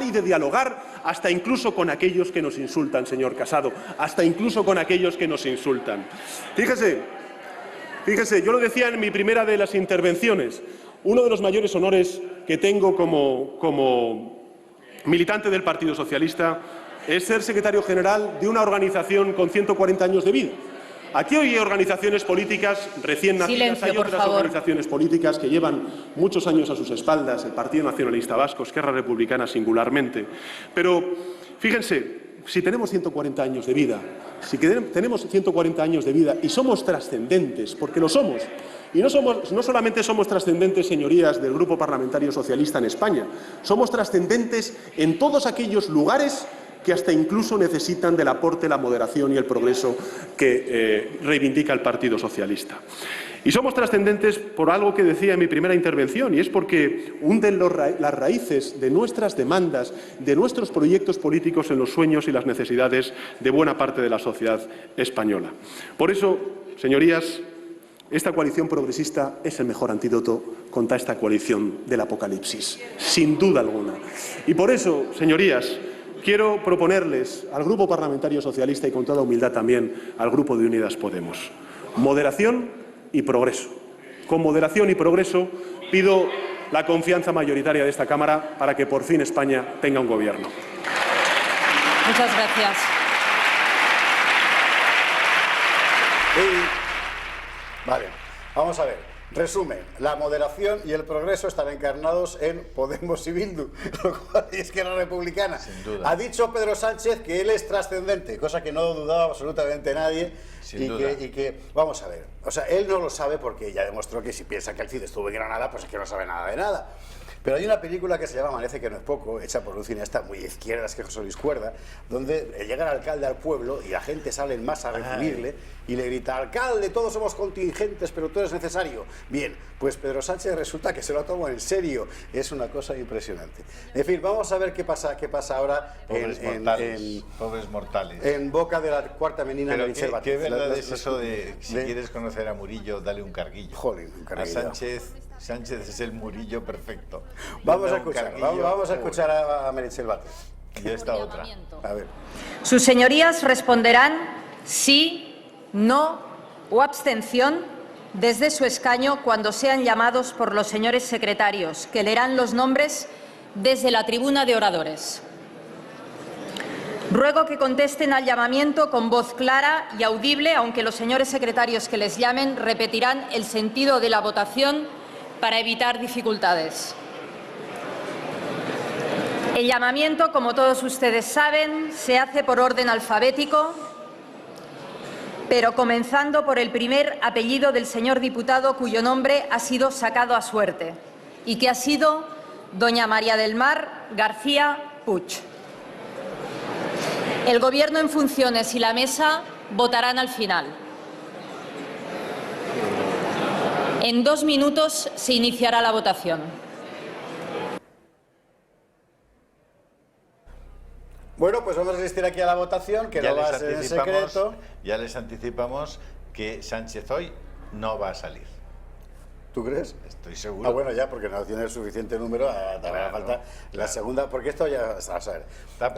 y de dialogar hasta incluso con aquellos que nos insultan, señor Casado, hasta incluso con aquellos que nos insultan. Fíjese, yo lo decía en mi primera de las intervenciones, uno de los mayores honores que tengo como militante del Partido Socialista es ser secretario general de una organización con 140 años de vida. Aquí hoy hay organizaciones políticas recién nacidas, Silencio, hay otras organizaciones políticas que llevan muchos años a sus espaldas, el Partido Nacionalista Vasco, Esquerra Republicana singularmente. Pero fíjense, si tenemos 140 años de vida, y somos trascendentes, porque lo somos, y no solamente somos trascendentes, señorías, del Grupo Parlamentario Socialista en España, somos trascendentes en todos aquellos lugares que hasta incluso necesitan del aporte, la moderación y el progreso que reivindica el Partido Socialista. Y somos trascendentes por algo que decía en mi primera intervención, y es porque hunden las raíces de nuestras demandas, de nuestros proyectos políticos en los sueños y las necesidades de buena parte de la sociedad española. Por eso, señorías, esta coalición progresista es el mejor antídoto contra esta coalición del apocalipsis, sin duda alguna. Y por eso, señorías, quiero proponerles al Grupo Parlamentario Socialista y con toda humildad también al Grupo de Unidas Podemos moderación y progreso. Con moderación y progreso pido la confianza mayoritaria de esta Cámara para que por fin España tenga un gobierno. Muchas gracias. Vale, vamos a ver. Resumen, la moderación y el progreso están encarnados en Podemos y Bildu, lo cual es Izquierda Republicana. Sin duda. Ha dicho Pedro Sánchez que él es trascendente, cosa que no dudaba absolutamente nadie. Sin duda. Y que, vamos a ver, o sea, él no lo sabe porque ya demostró que si piensa que el CID estuvo en Granada, pues es que no sabe nada de nada. Pero hay una película que se llama Amanece que no es poco, hecha por un cineasta muy izquierda, es que José Luis Cuerda, donde llega el alcalde al pueblo y la gente sale en masa a recibirle y le grita: alcalde, todos somos contingentes, pero tú eres necesario. Bien, pues Pedro Sánchez resulta que se lo tomó en serio. Es una cosa impresionante. En fin, vamos a ver qué pasa ahora pobres mortales. en boca de la cuarta menina Pero Meritxell ¿qué Batet. verdad es eso de si quieres conocer a Murillo, dale un carguillo? Jolín, un carguillo. A Sánchez es el Murillo perfecto. Vamos Da a un escuchar, carguillo, vamos a escuchar a Meritxell Batet. Y esta otra. A ver. Sus señorías responderán sí, no o abstención desde su escaño cuando sean llamados por los señores secretarios, que leerán los nombres desde la tribuna de oradores. Ruego que contesten al llamamiento con voz clara y audible, aunque los señores secretarios que les llamen repetirán el sentido de la votación para evitar dificultades. El llamamiento, como todos ustedes saben, se hace por orden alfabético, pero comenzando por el primer apellido del señor diputado cuyo nombre ha sido sacado a suerte y que ha sido doña María del Mar García Puig. El Gobierno en funciones y la mesa votarán al final. En 2 minutos se iniciará la votación. Bueno, pues vamos a asistir aquí a la votación, que no va a ser en secreto. Ya les anticipamos que Sánchez hoy no va a salir. ¿Tú crees? Estoy seguro. Ah, bueno, ya, porque no tiene el suficiente número, hará falta la segunda, porque esto ya, a saber. Está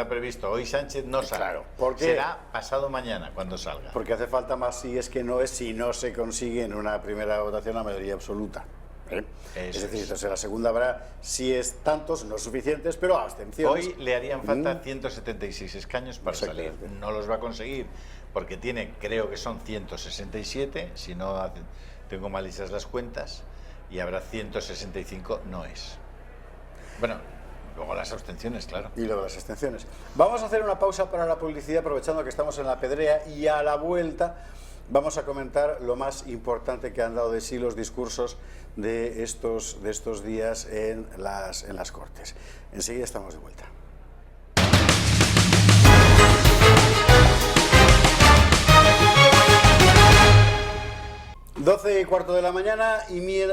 previsto. Hoy Sánchez no sale. Claro, ¿por qué? Será pasado mañana cuando salga. Porque hace falta más si es que no es, si no se consigue en una primera votación la mayoría absoluta. Es decir, entonces la segunda habrá si es tantos, no suficientes, pero abstenciones. Hoy le harían falta 176 escaños para salir. Exactamente. No los va a conseguir porque tiene, creo que son 167, si no tengo mal hechas las cuentas, y habrá 165, no es. Bueno, luego las abstenciones, claro. Y luego las abstenciones. Vamos a hacer una pausa para la publicidad, aprovechando que estamos en la pedrea, y a la vuelta vamos a comentar lo más importante que han dado de sí los discursos de estos días en las Cortes. Enseguida estamos de vuelta. 12:15 de la mañana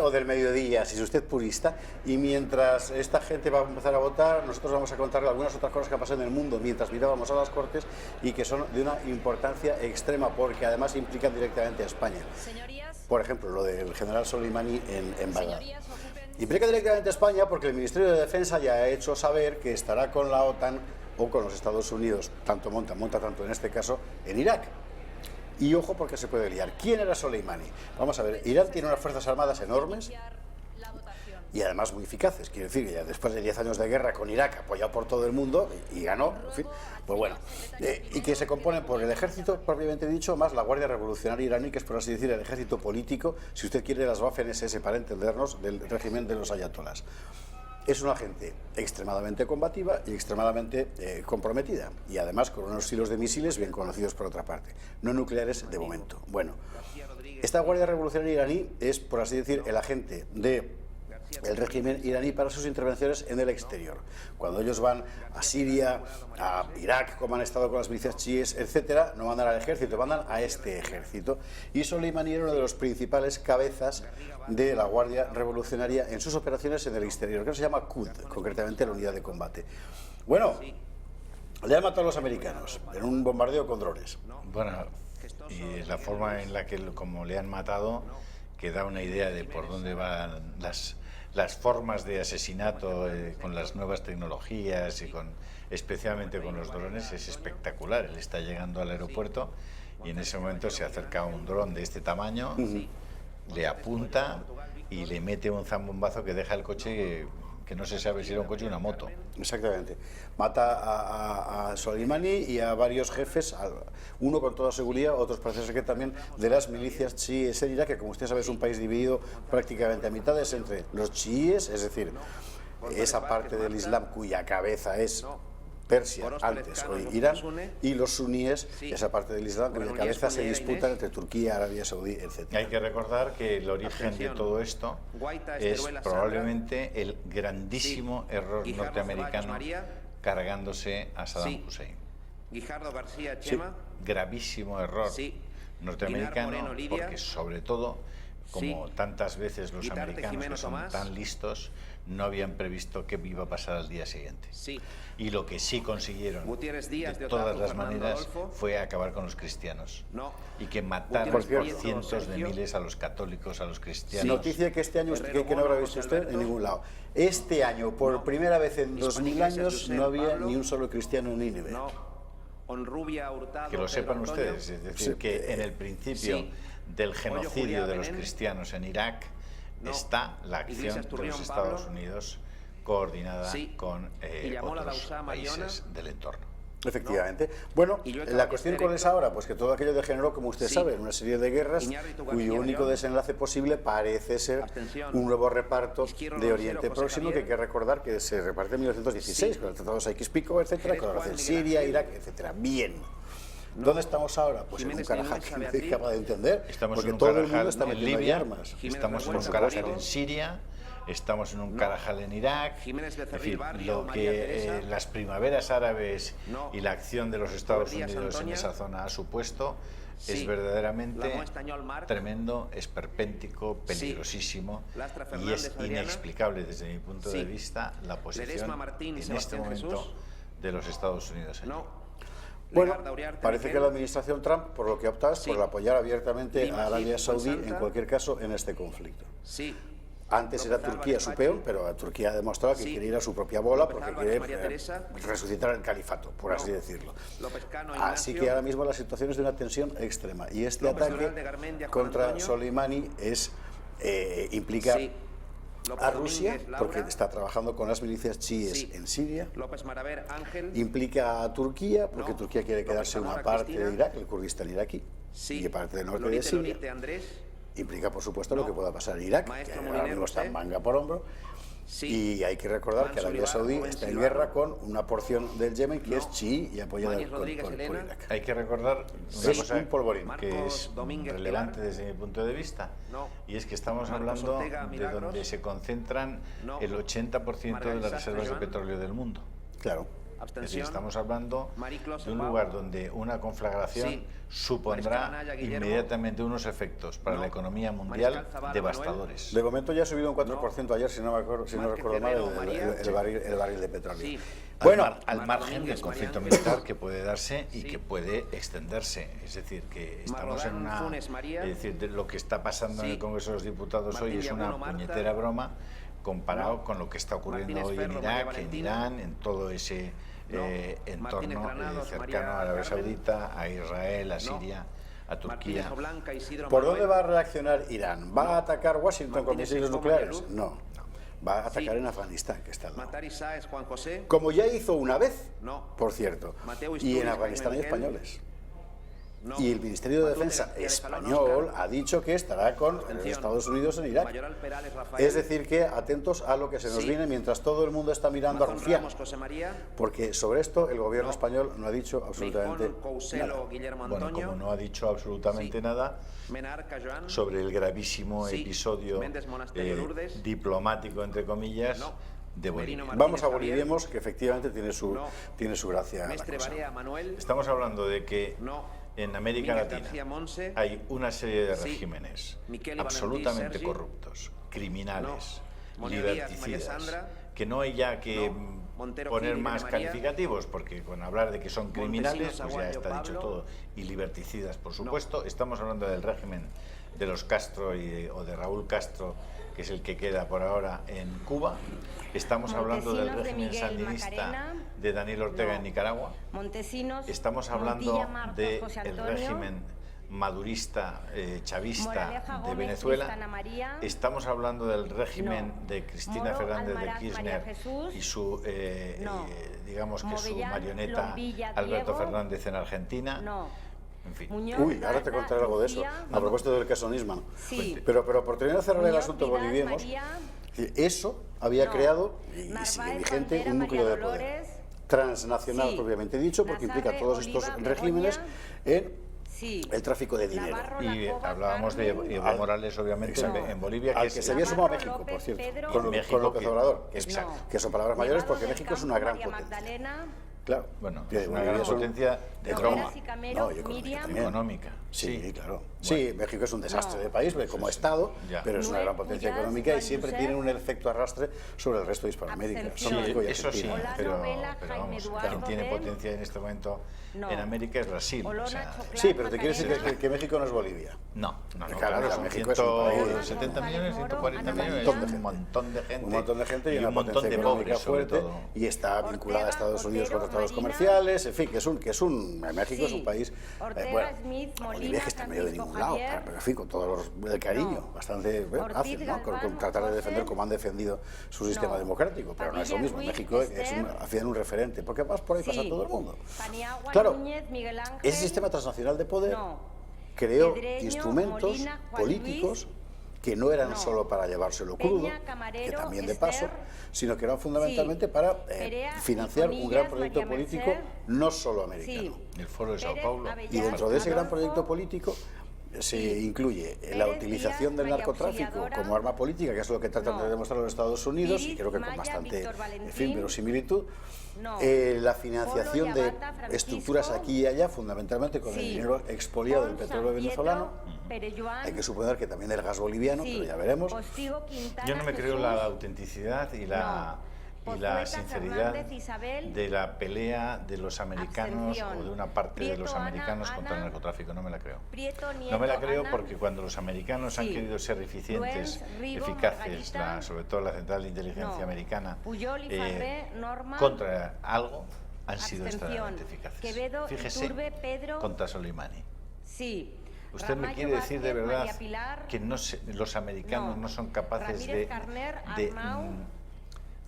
o del mediodía, si es usted purista, y mientras esta gente va a empezar a votar, nosotros vamos a contarle algunas otras cosas que han pasado en el mundo mientras mirábamos a las Cortes y que son de una importancia extrema porque además implican directamente a España. Por ejemplo, lo del general Soleimani en Bagdad. Implica directamente a España porque el Ministerio de Defensa ya ha hecho saber que estará con la OTAN o con los Estados Unidos, monta tanto en este caso, en Irak. Y ojo porque se puede liar. ¿Quién era Soleimani? Vamos a ver, Irán tiene unas fuerzas armadas enormes y además muy eficaces. Quiero decir que ya después de 10 años de guerra con Irak, apoyado por todo el mundo, y ganó, en fin, pues bueno. Y que se componen por el ejército, propiamente dicho, más la Guardia Revolucionaria iraní, que es por así decir el ejército político, si usted quiere las Waffen-SS para entendernos, del régimen de los ayatolás. Es una gente extremadamente combativa y extremadamente comprometida, y además con unos hilos de misiles bien conocidos por otra parte, no nucleares de momento. Bueno, esta Guardia Revolucionaria iraní es, por así decir, el agente del régimen iraní para sus intervenciones en el exterior. Cuando ellos van a Siria, a Irak, como han estado con las milicias chiíes, etcétera, no mandan al ejército, mandan a este ejército. Y Soleimani era uno de los principales cabezas de la Guardia Revolucionaria en sus operaciones en el exterior, que se llama Quds, concretamente la unidad de combate. Bueno, le han matado a los americanos en un bombardeo con drones. Bueno, y la forma en la que como le han matado, que da una idea de por dónde van las formas de asesinato con las nuevas tecnologías y especialmente con los drones, es espectacular. Él está llegando al aeropuerto y en ese momento se acerca un dron de este tamaño, le apunta y le mete un zambombazo que deja el coche que no se sabe si era un coche o una moto. Exactamente. Mata a Soleimani y a varios jefes, uno con toda seguridad, otros parece ser que también de las milicias chiíes en Irak, que como usted sabe es un país dividido prácticamente a mitades entre los chiíes, es decir, esa parte del Islam cuya cabeza es Persia, antes hoy Irán, y los suníes, esa parte del Islam cuya cabeza se disputan entre Turquía, Arabia Saudí, etc. Hay que recordar que el origen de todo esto es probablemente el grandísimo error norteamericano cargándose a Saddam Hussein. Sí, gravísimo error norteamericano, porque sobre todo, como tantas veces los americanos que son tan listos, no habían previsto qué iba a pasar al día siguiente. Y lo que sí consiguieron de todas las maneras fue acabar con los cristianos y que mataron por cientos de miles a los católicos, a los cristianos. Noticia que este año, que no habrá visto usted en ningún lado. Este año, por primera vez en 2000 años, no había ni un solo cristiano en Nínive. Que lo sepan ustedes, es decir, que en el principio del genocidio de los cristianos en Irak está la acción de los Estados Unidos coordinada con otros países del entorno. Efectivamente. Bueno, la cuestión cuál es ahora, pues que todo aquello degeneró, como usted sabe, en una serie de guerras cuyo único desenlace posible parece ser un nuevo reparto de Oriente Próximo, que hay que recordar que se reparte en 1916 con el Tratado de Sykes-Picot, etcétera, con la relación Siria, Irak, etcétera. Bien. ¿Dónde estamos ahora? Pues en un Karajal que nadie es capaz de entender, porque todo el mundo está metiendo en Libia, armas. Estamos en un Karajal en Siria, estamos en un Karajal en Irak, en fin, lo que las primaveras árabes y la acción de los Estados Unidos en esa zona ha supuesto es verdaderamente tremendo, esperpéntico, peligrosísimo y es inexplicable desde mi punto de vista la posición en este momento de los Estados Unidos allí. Bueno, parece que la administración Trump, por lo que opta es por apoyar abiertamente a Arabia Saudí, en cualquier caso, en este conflicto. Antes era Turquía su peón, pero Turquía ha demostrado que quiere ir a su propia bola porque quiere resucitar el califato, por así decirlo. Así que ahora mismo la situación es de una tensión extrema. Y este ataque contra Soleimani implica a Rusia, porque está trabajando con las milicias chiíes en Siria, implica a Turquía, porque Turquía quiere quedarse una parte de Irak, el Kurdistán iraquí, y parte del norte de Siria. Implica, por supuesto, lo que pueda pasar en Irak, que ahora mismo está en manga por hombro. Y hay que recordar que Arabia Saudí está en guerra con una porción del Yemen que es chií y apoyada por Irak. Hay que recordar una cosa que es relevante desde mi punto de vista, y es que estamos hablando de donde se concentran el 80% de las reservas de petróleo del mundo. Claro. Es decir, estamos hablando de un lugar donde una conflagración supondrá inmediatamente unos efectos para la economía mundial devastadores. De momento ya ha subido un 4% ayer, si no recuerdo mal, el barril de petróleo. Bueno, al margen del conflicto militar que puede darse y que puede extenderse. Es decir, que estamos en una... Es decir, lo que está pasando en el Congreso de los Diputados hoy es una puñetera broma comparado con lo que está ocurriendo hoy en Irak, en Irán, en todo ese entorno cercano a Arabia Saudita, a Israel, a Siria, a Turquía. ¿Por dónde va a reaccionar Irán? ¿Va a atacar Washington con misiles nucleares? No. Va a atacar en Afganistán, que está al lado. Como ya hizo una vez, por cierto, y en Afganistán hay españoles. Y el Ministerio de Defensa español ha dicho que estará con los Estados Unidos en Irak. Es decir, que atentos a lo que se nos viene mientras todo el mundo está mirando a Rusia. Porque sobre esto el gobierno español no ha dicho absolutamente nada. Bueno, como no ha dicho absolutamente nada sobre el gravísimo episodio diplomático, entre comillas, de Bolivia. Vamos a Boliviemos, que efectivamente tiene su gracia la cosa. Estamos hablando de que en América Latina hay una serie de regímenes absolutamente corruptos, criminales, liberticidas, que no hay ya que poner más calificativos, porque con hablar de que son criminales, pues ya está dicho todo, y liberticidas, por supuesto. Estamos hablando del régimen de los Castro o de Raúl Castro, que es el que queda por ahora en Cuba. Estamos hablando del régimen sandinista de Daniel Ortega en Nicaragua. Estamos hablando del régimen madurista, chavista Moraleja de Gómez, Venezuela. Tristana María. Estamos hablando del régimen No. de Cristina Moro, Fernández de Almaraz, Kirchner María Jesús. y su, No. digamos que su Movellán, marioneta Lombilla, Alberto Diego. Fernández en Argentina. No. En fin. Muñoz, Uy, ahora te Garza, contaré algo de eso, Lucía. a propósito del caso Nisman. Sí. Pero por terminar de cerrar el Muñoz, asunto Vidal, boliviemos, María. eso había No. creado y Narváez, sigue vigente Pantera, un núcleo de María poder Dolores. transnacional Sí. propiamente dicho, porque implica Nazarre, todos estos Oliva, regímenes en Sí. el tráfico de dinero. Navarro, Y Lacoba, hablábamos de Carmen. Evo Morales, obviamente, Exacto. en Bolivia, Al que que es se había sumado Navarro, México, por López, cierto, Pedro. con México, López que- Obrador, exacto. que son palabras mayores Nevados porque del México es Campo, una gran María potencia. Magdalena. Claro. bueno, Que es una Bolivia gran es un- potencia de No, trauma. Rojas y Camero, No, y económica Miriam. también. Económica. Sí, claro. Sí, México es un desastre de país como Estado, Ya. pero es una gran Nuez, potencia Puyas, económica y Juan siempre Josep. tienen un efecto arrastre sobre el resto de Hispanoamérica. Abstención. Son México y Eso sí, Argentina. Olano, pero, Vela, pero Jaime vamos, Eduardo quien tiene Ben. potencia en este momento No. en América es Brasil. o Olona, sea, Choclán, Sí, pero te quiere decir Macarena. que México no es Bolivia. no, Claro, claro, son México es un país- 170 millones, 140 Ana millones, María. un montón de gente. Un montón de gente y, una un montón potencia de económica pobres, sobre fuerte todo. y está vinculada a Estados Unidos con Ortega, tratados Marina. comerciales, en fin, México es Sí. un país, Ortega, bueno, Smith, Bolivia Molina, que está en medio de Francisco ningún lado, Javier. pero en fin, con todo el cariño, No. bastante Ortiz, fácil, ¿no? Con Galván, tratar de defender José. como han defendido su sistema No. democrático, pero no es lo Padilla, mismo. Ruiz, México es Esther. al final un referente, porque además por ahí pasa Sí. todo el mundo. Paniagua, Claro, Núñez, Miguel Ángel. ese sistema transnacional de poder No. creó Pedreño, instrumentos Molina, Juan políticos Luis. que no eran No. solo para llevárselo Peña, crudo, Camarero, que también de Esther. paso, sino que eran fundamentalmente Sí. para Perea, financiar un Niconillas, gran proyecto María político, Merced. no solo americano. Sí. El Foro de Sao Pérez, Paulo. Avellán, Y dentro de ese gran Adolfo. proyecto político se incluye la Pérez, utilización Díaz, del María narcotráfico Auxiliadora. como arma política, que es lo que tratan No. de demostrar los Estados Unidos, y Piris, creo que con Maya, bastante, Víctor en Valentín. fin, verosimilitud. No. La financiación Polo, de Yabata, Francisco. estructuras aquí y allá, fundamentalmente con el Sí. dinero expoliado del Pons, petróleo San Pietro, venezolano. Pereyoán. Hay que suponer que también del gas boliviano, Sí. pero ya veremos. Postigo, Quintana, Yo no me creo Jesús. la autenticidad y la Pozueta, sinceridad Fernández, Isabel. de la pelea de los americanos Abstención. o de una parte de los Prieto, Ana, americanos contra el Ana. narcotráfico. No me la creo. Prieto, Nieto, No me la creo Ana. porque cuando los americanos han Sí. querido ser eficientes, Luens, Rigo, eficaces, Margarita. sobre todo la Central de Inteligencia No. Americana, Puyol y Farré, Norma. contra algo, han sido Abstención. extremadamente eficaces. Quevedo, Fíjese, Iturbe, Pedro. contra Soleimani. Sí. ¿Usted me Ramallo, quiere decir de Vázquez, verdad María Pilar. que los americanos no son capaces Ramírez Carner, de Arnau.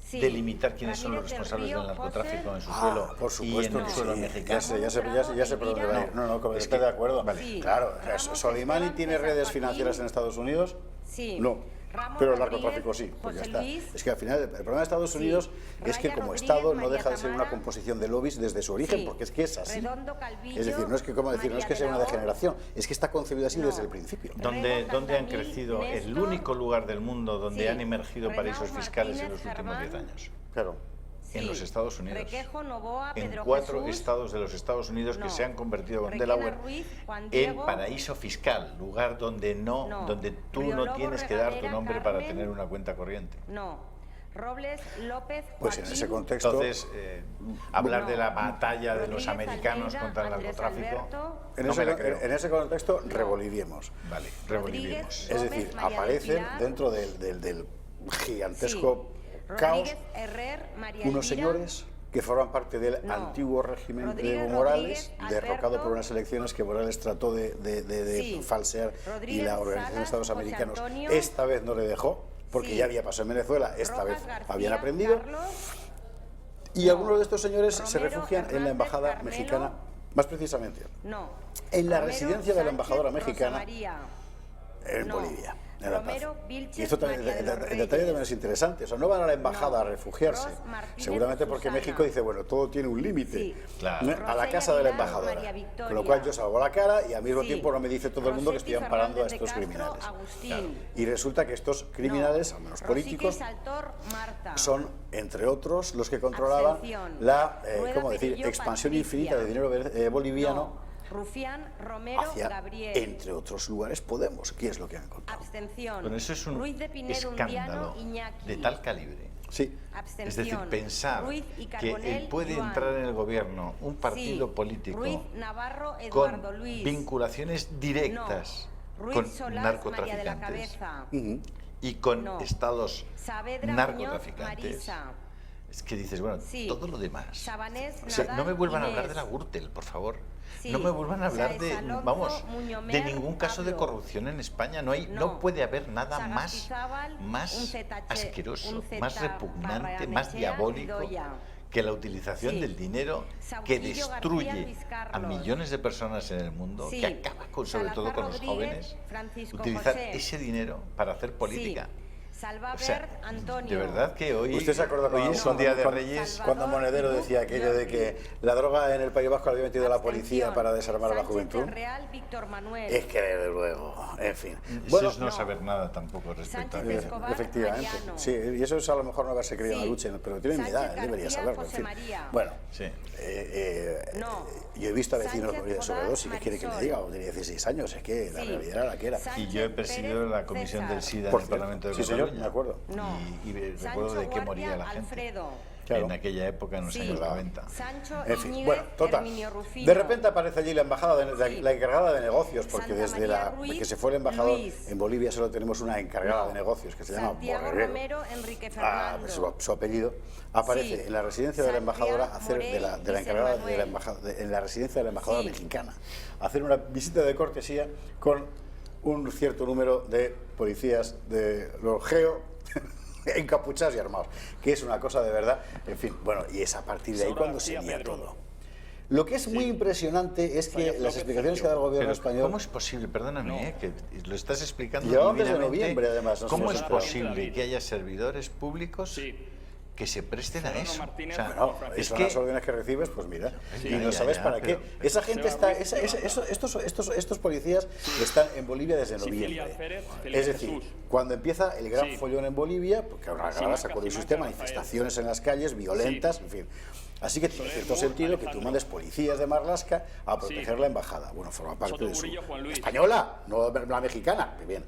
Sí. delimitar quiénes son los Ramírez del responsables Río, del narcotráfico José. en su suelo Por supuesto y en el que suelo sí. mexicano? Ya sé por dónde va a ir. No, Es estoy que- de acuerdo. vale. Sí. Claro, Ramos, ¿Soleimani Esteban, tiene César redes Joaquín. financieras en Estados Unidos? Sí. No. Ramos Pero el Rodríguez, narcotráfico sí, pues ya José está. Luis. Es que al final el problema de Estados Unidos es que Raya como Rodríguez, Estado no María deja de ser una Tamara. composición de lobbies desde su origen, Sí. porque es que es así. Redondo, Calvillo, Es decir, no es que como decir, no es que María sea de una la O. degeneración, es que está concebido así No. desde el principio. ¿Dónde han Tandamil, crecido el Néstor. único lugar del mundo donde Sí. han emergido paraísos Renau fiscales en Martínez, los últimos 10 Germán. años? Claro. En los Estados Unidos. Requejo, Novoa, En Pedro 4 Jesús. estados de los Estados Unidos que No. se han convertido con Requena Delaware Ruiz, Juan en Diego. paraíso fiscal, lugar donde No. donde tú Río no Lobo, tienes que dar tu Regadera, nombre para Carmen. tener una cuenta corriente. No. Robles, López, Pues en Joaquín. ese contexto, Entonces, hablar No. de la batalla de los Rodríguez, americanos Almeida, contra el Andrés narcotráfico, Alberto. no me la creo. en ese contexto reboliviemos. Vale, Rodríguez, revolvimos. Es Gómez, decir, María del aparecen Pilar. dentro del gigantesco caos Rodríguez, Herrer, María unos Elvira. señores que forman parte del No. antiguo régimen de Rodríguez, Evo Morales, Rodríguez, derrocado Alberto. por unas elecciones que Morales trató de Sí. falsear y Rodríguez, la Organización de Salas, Estados José Americanos Antonio. esta vez no le dejó, porque Sí. ya había pasado en Venezuela, esta Rojas, vez García, habían aprendido. Carlos. Y algunos de estos señores se Romero, refugian en la Hernández, embajada Carmelo. mexicana, más precisamente No. en la Romero, residencia de la Sánchez, embajadora Rosa mexicana María. en No. Bolivia. En La Paz. Romero, Vilches, Y esto también, María de los el Reyes. detalle también es interesante. O sea, no van a la embajada No. a refugiarse, Ros Martínez, seguramente porque Susana. México dice, bueno, todo tiene un límite. Sí. Claro. A la Rosella casa de la Aguilar, embajadora. María Victoria. Con lo cual yo salgo la cara y al mismo Sí. tiempo no me dice todo el mundo que Rossetti, estoy amparando a Fernández de estos Castro, criminales. Agustín. Y resulta que estos criminales, No. al menos Rosique políticos, Saltor, Marta. son, entre otros, los que controlaban Abstención. la Rueda ¿cómo decir? Pedillo, expansión Patricia. infinita de dinero boliviano No. Rufián, Romero, hacia, Gabriel. entre otros lugares, Podemos. ¿Qué es lo que han encontrado? Abstención. Bueno, eso es un Ruiz de Pinedo, escándalo Undiano, Iñaki. de tal calibre. Sí. Abstención. Es decir, pensar Ruiz y que Carbonell, puede Joan. entrar en el gobierno un partido Sí. político Ruiz, Navarro, con Eduardo Luis. vinculaciones directas No. Ruiz con Solás, María de la narcotraficantes Cabeza. Ujú. y con No. estados Saavedra, narcotraficantes. Muñoz, Marisa. Es que dices, bueno, Sí. todo lo demás. Sabanés, O sea, no me Nadal, vuelvan a hablar Inés. de la Gürtel, por favor. Sí. No me vuelvan a hablar Sáez de, Alonso, vamos, Muñomer, de ningún caso de Pablo. corrupción en España. No No. puede haber nada más Sagastizábal, un ZH, asqueroso, un Z más repugnante, Barrenechea más y diabólico Doya. que la utilización Sí. del dinero que Sauquillo destruye García, Luis a Carlos. millones de personas en el mundo, Sí. que acaba sobre todo Salazar con los Rodríguez, jóvenes, Francisco utilizar José. ese dinero para hacer política. Sí. Salva O sea, Bert, Antonio. de verdad que hoy, ¿Usted se acuerda hoy es un día de Reyes? Salvador Cuando Monedero decía aquello de que la droga en el País Vasco la había metido la policía Abstención. para desarmar a la Sánchez juventud? del Real, Víctor Manuel. Es que desde luego, en fin. Eso es no no. saber nada tampoco respecto a Sánchez ello. Escobar, Efectivamente, Mariano. sí, y eso es a lo mejor no haberse creído en la Sí. lucha, pero tiene mi edad, Sánchez él debería García, saberlo, en José fin. María. Bueno, Sí. No. yo he visto a vecinos Sánchez morir de Godard, sobredosis, ¿qué quiere que le Marisol. diga? Tenía 16 años, es que la Sí. realidad era la que era. Sánchez Y yo he presidido Pérez la comisión César. del SIDA Por en el cierto, Parlamento de sí, Cataluña. señor, me acuerdo. No. Y recuerdo Sancho de qué Guardia, moría la gente Alfredo. Claro. en aquella época, en los Sí. años 90. Sancho En fin, Iñiguez, bueno, total. Herminio Rufino. De repente aparece allí la embajada, Sí. la encargada de negocios, porque Santa desde María Ruiz, que se fue el embajador Luis. en Bolivia solo tenemos una encargada No. de negocios que se llama Santiago Borreguero. Romero, Enrique Ah, Fernando. su apellido aparece Sí. en la residencia de la Santiago embajadora hacer de la Morey, encargada José de la Manuel. embajada en la residencia de la embajadora Sí. mexicana, hacer una visita de cortesía con un cierto número de policías de los geo encapuchados y armados, que es una cosa de verdad, en fin, bueno, y es a partir de ahí cuando se lía todo. Lo que es muy impresionante es que las explicaciones que da el gobierno Pero, español... ¿cómo es posible, perdóname, que lo estás explicando Llevamos desde divinamente, noviembre, además, no ¿cómo sé es si posible que haya servidores públicos que se presten a eso? O sea, Bueno, es son que las órdenes que recibes, pues mira, y no ya, sabes ya, para qué. pero- Esa gente está, estos policías están en Bolivia desde noviembre. Es decir, cuando empieza el gran follón en Bolivia, porque ahora se acuerda de usted, manifestaciones en las calles, violentas, en fin. Así que tiene cierto sentido que tú mandes policías de Marlaska a proteger la embajada. Bueno, forma parte de su... española, no la mexicana, que bien.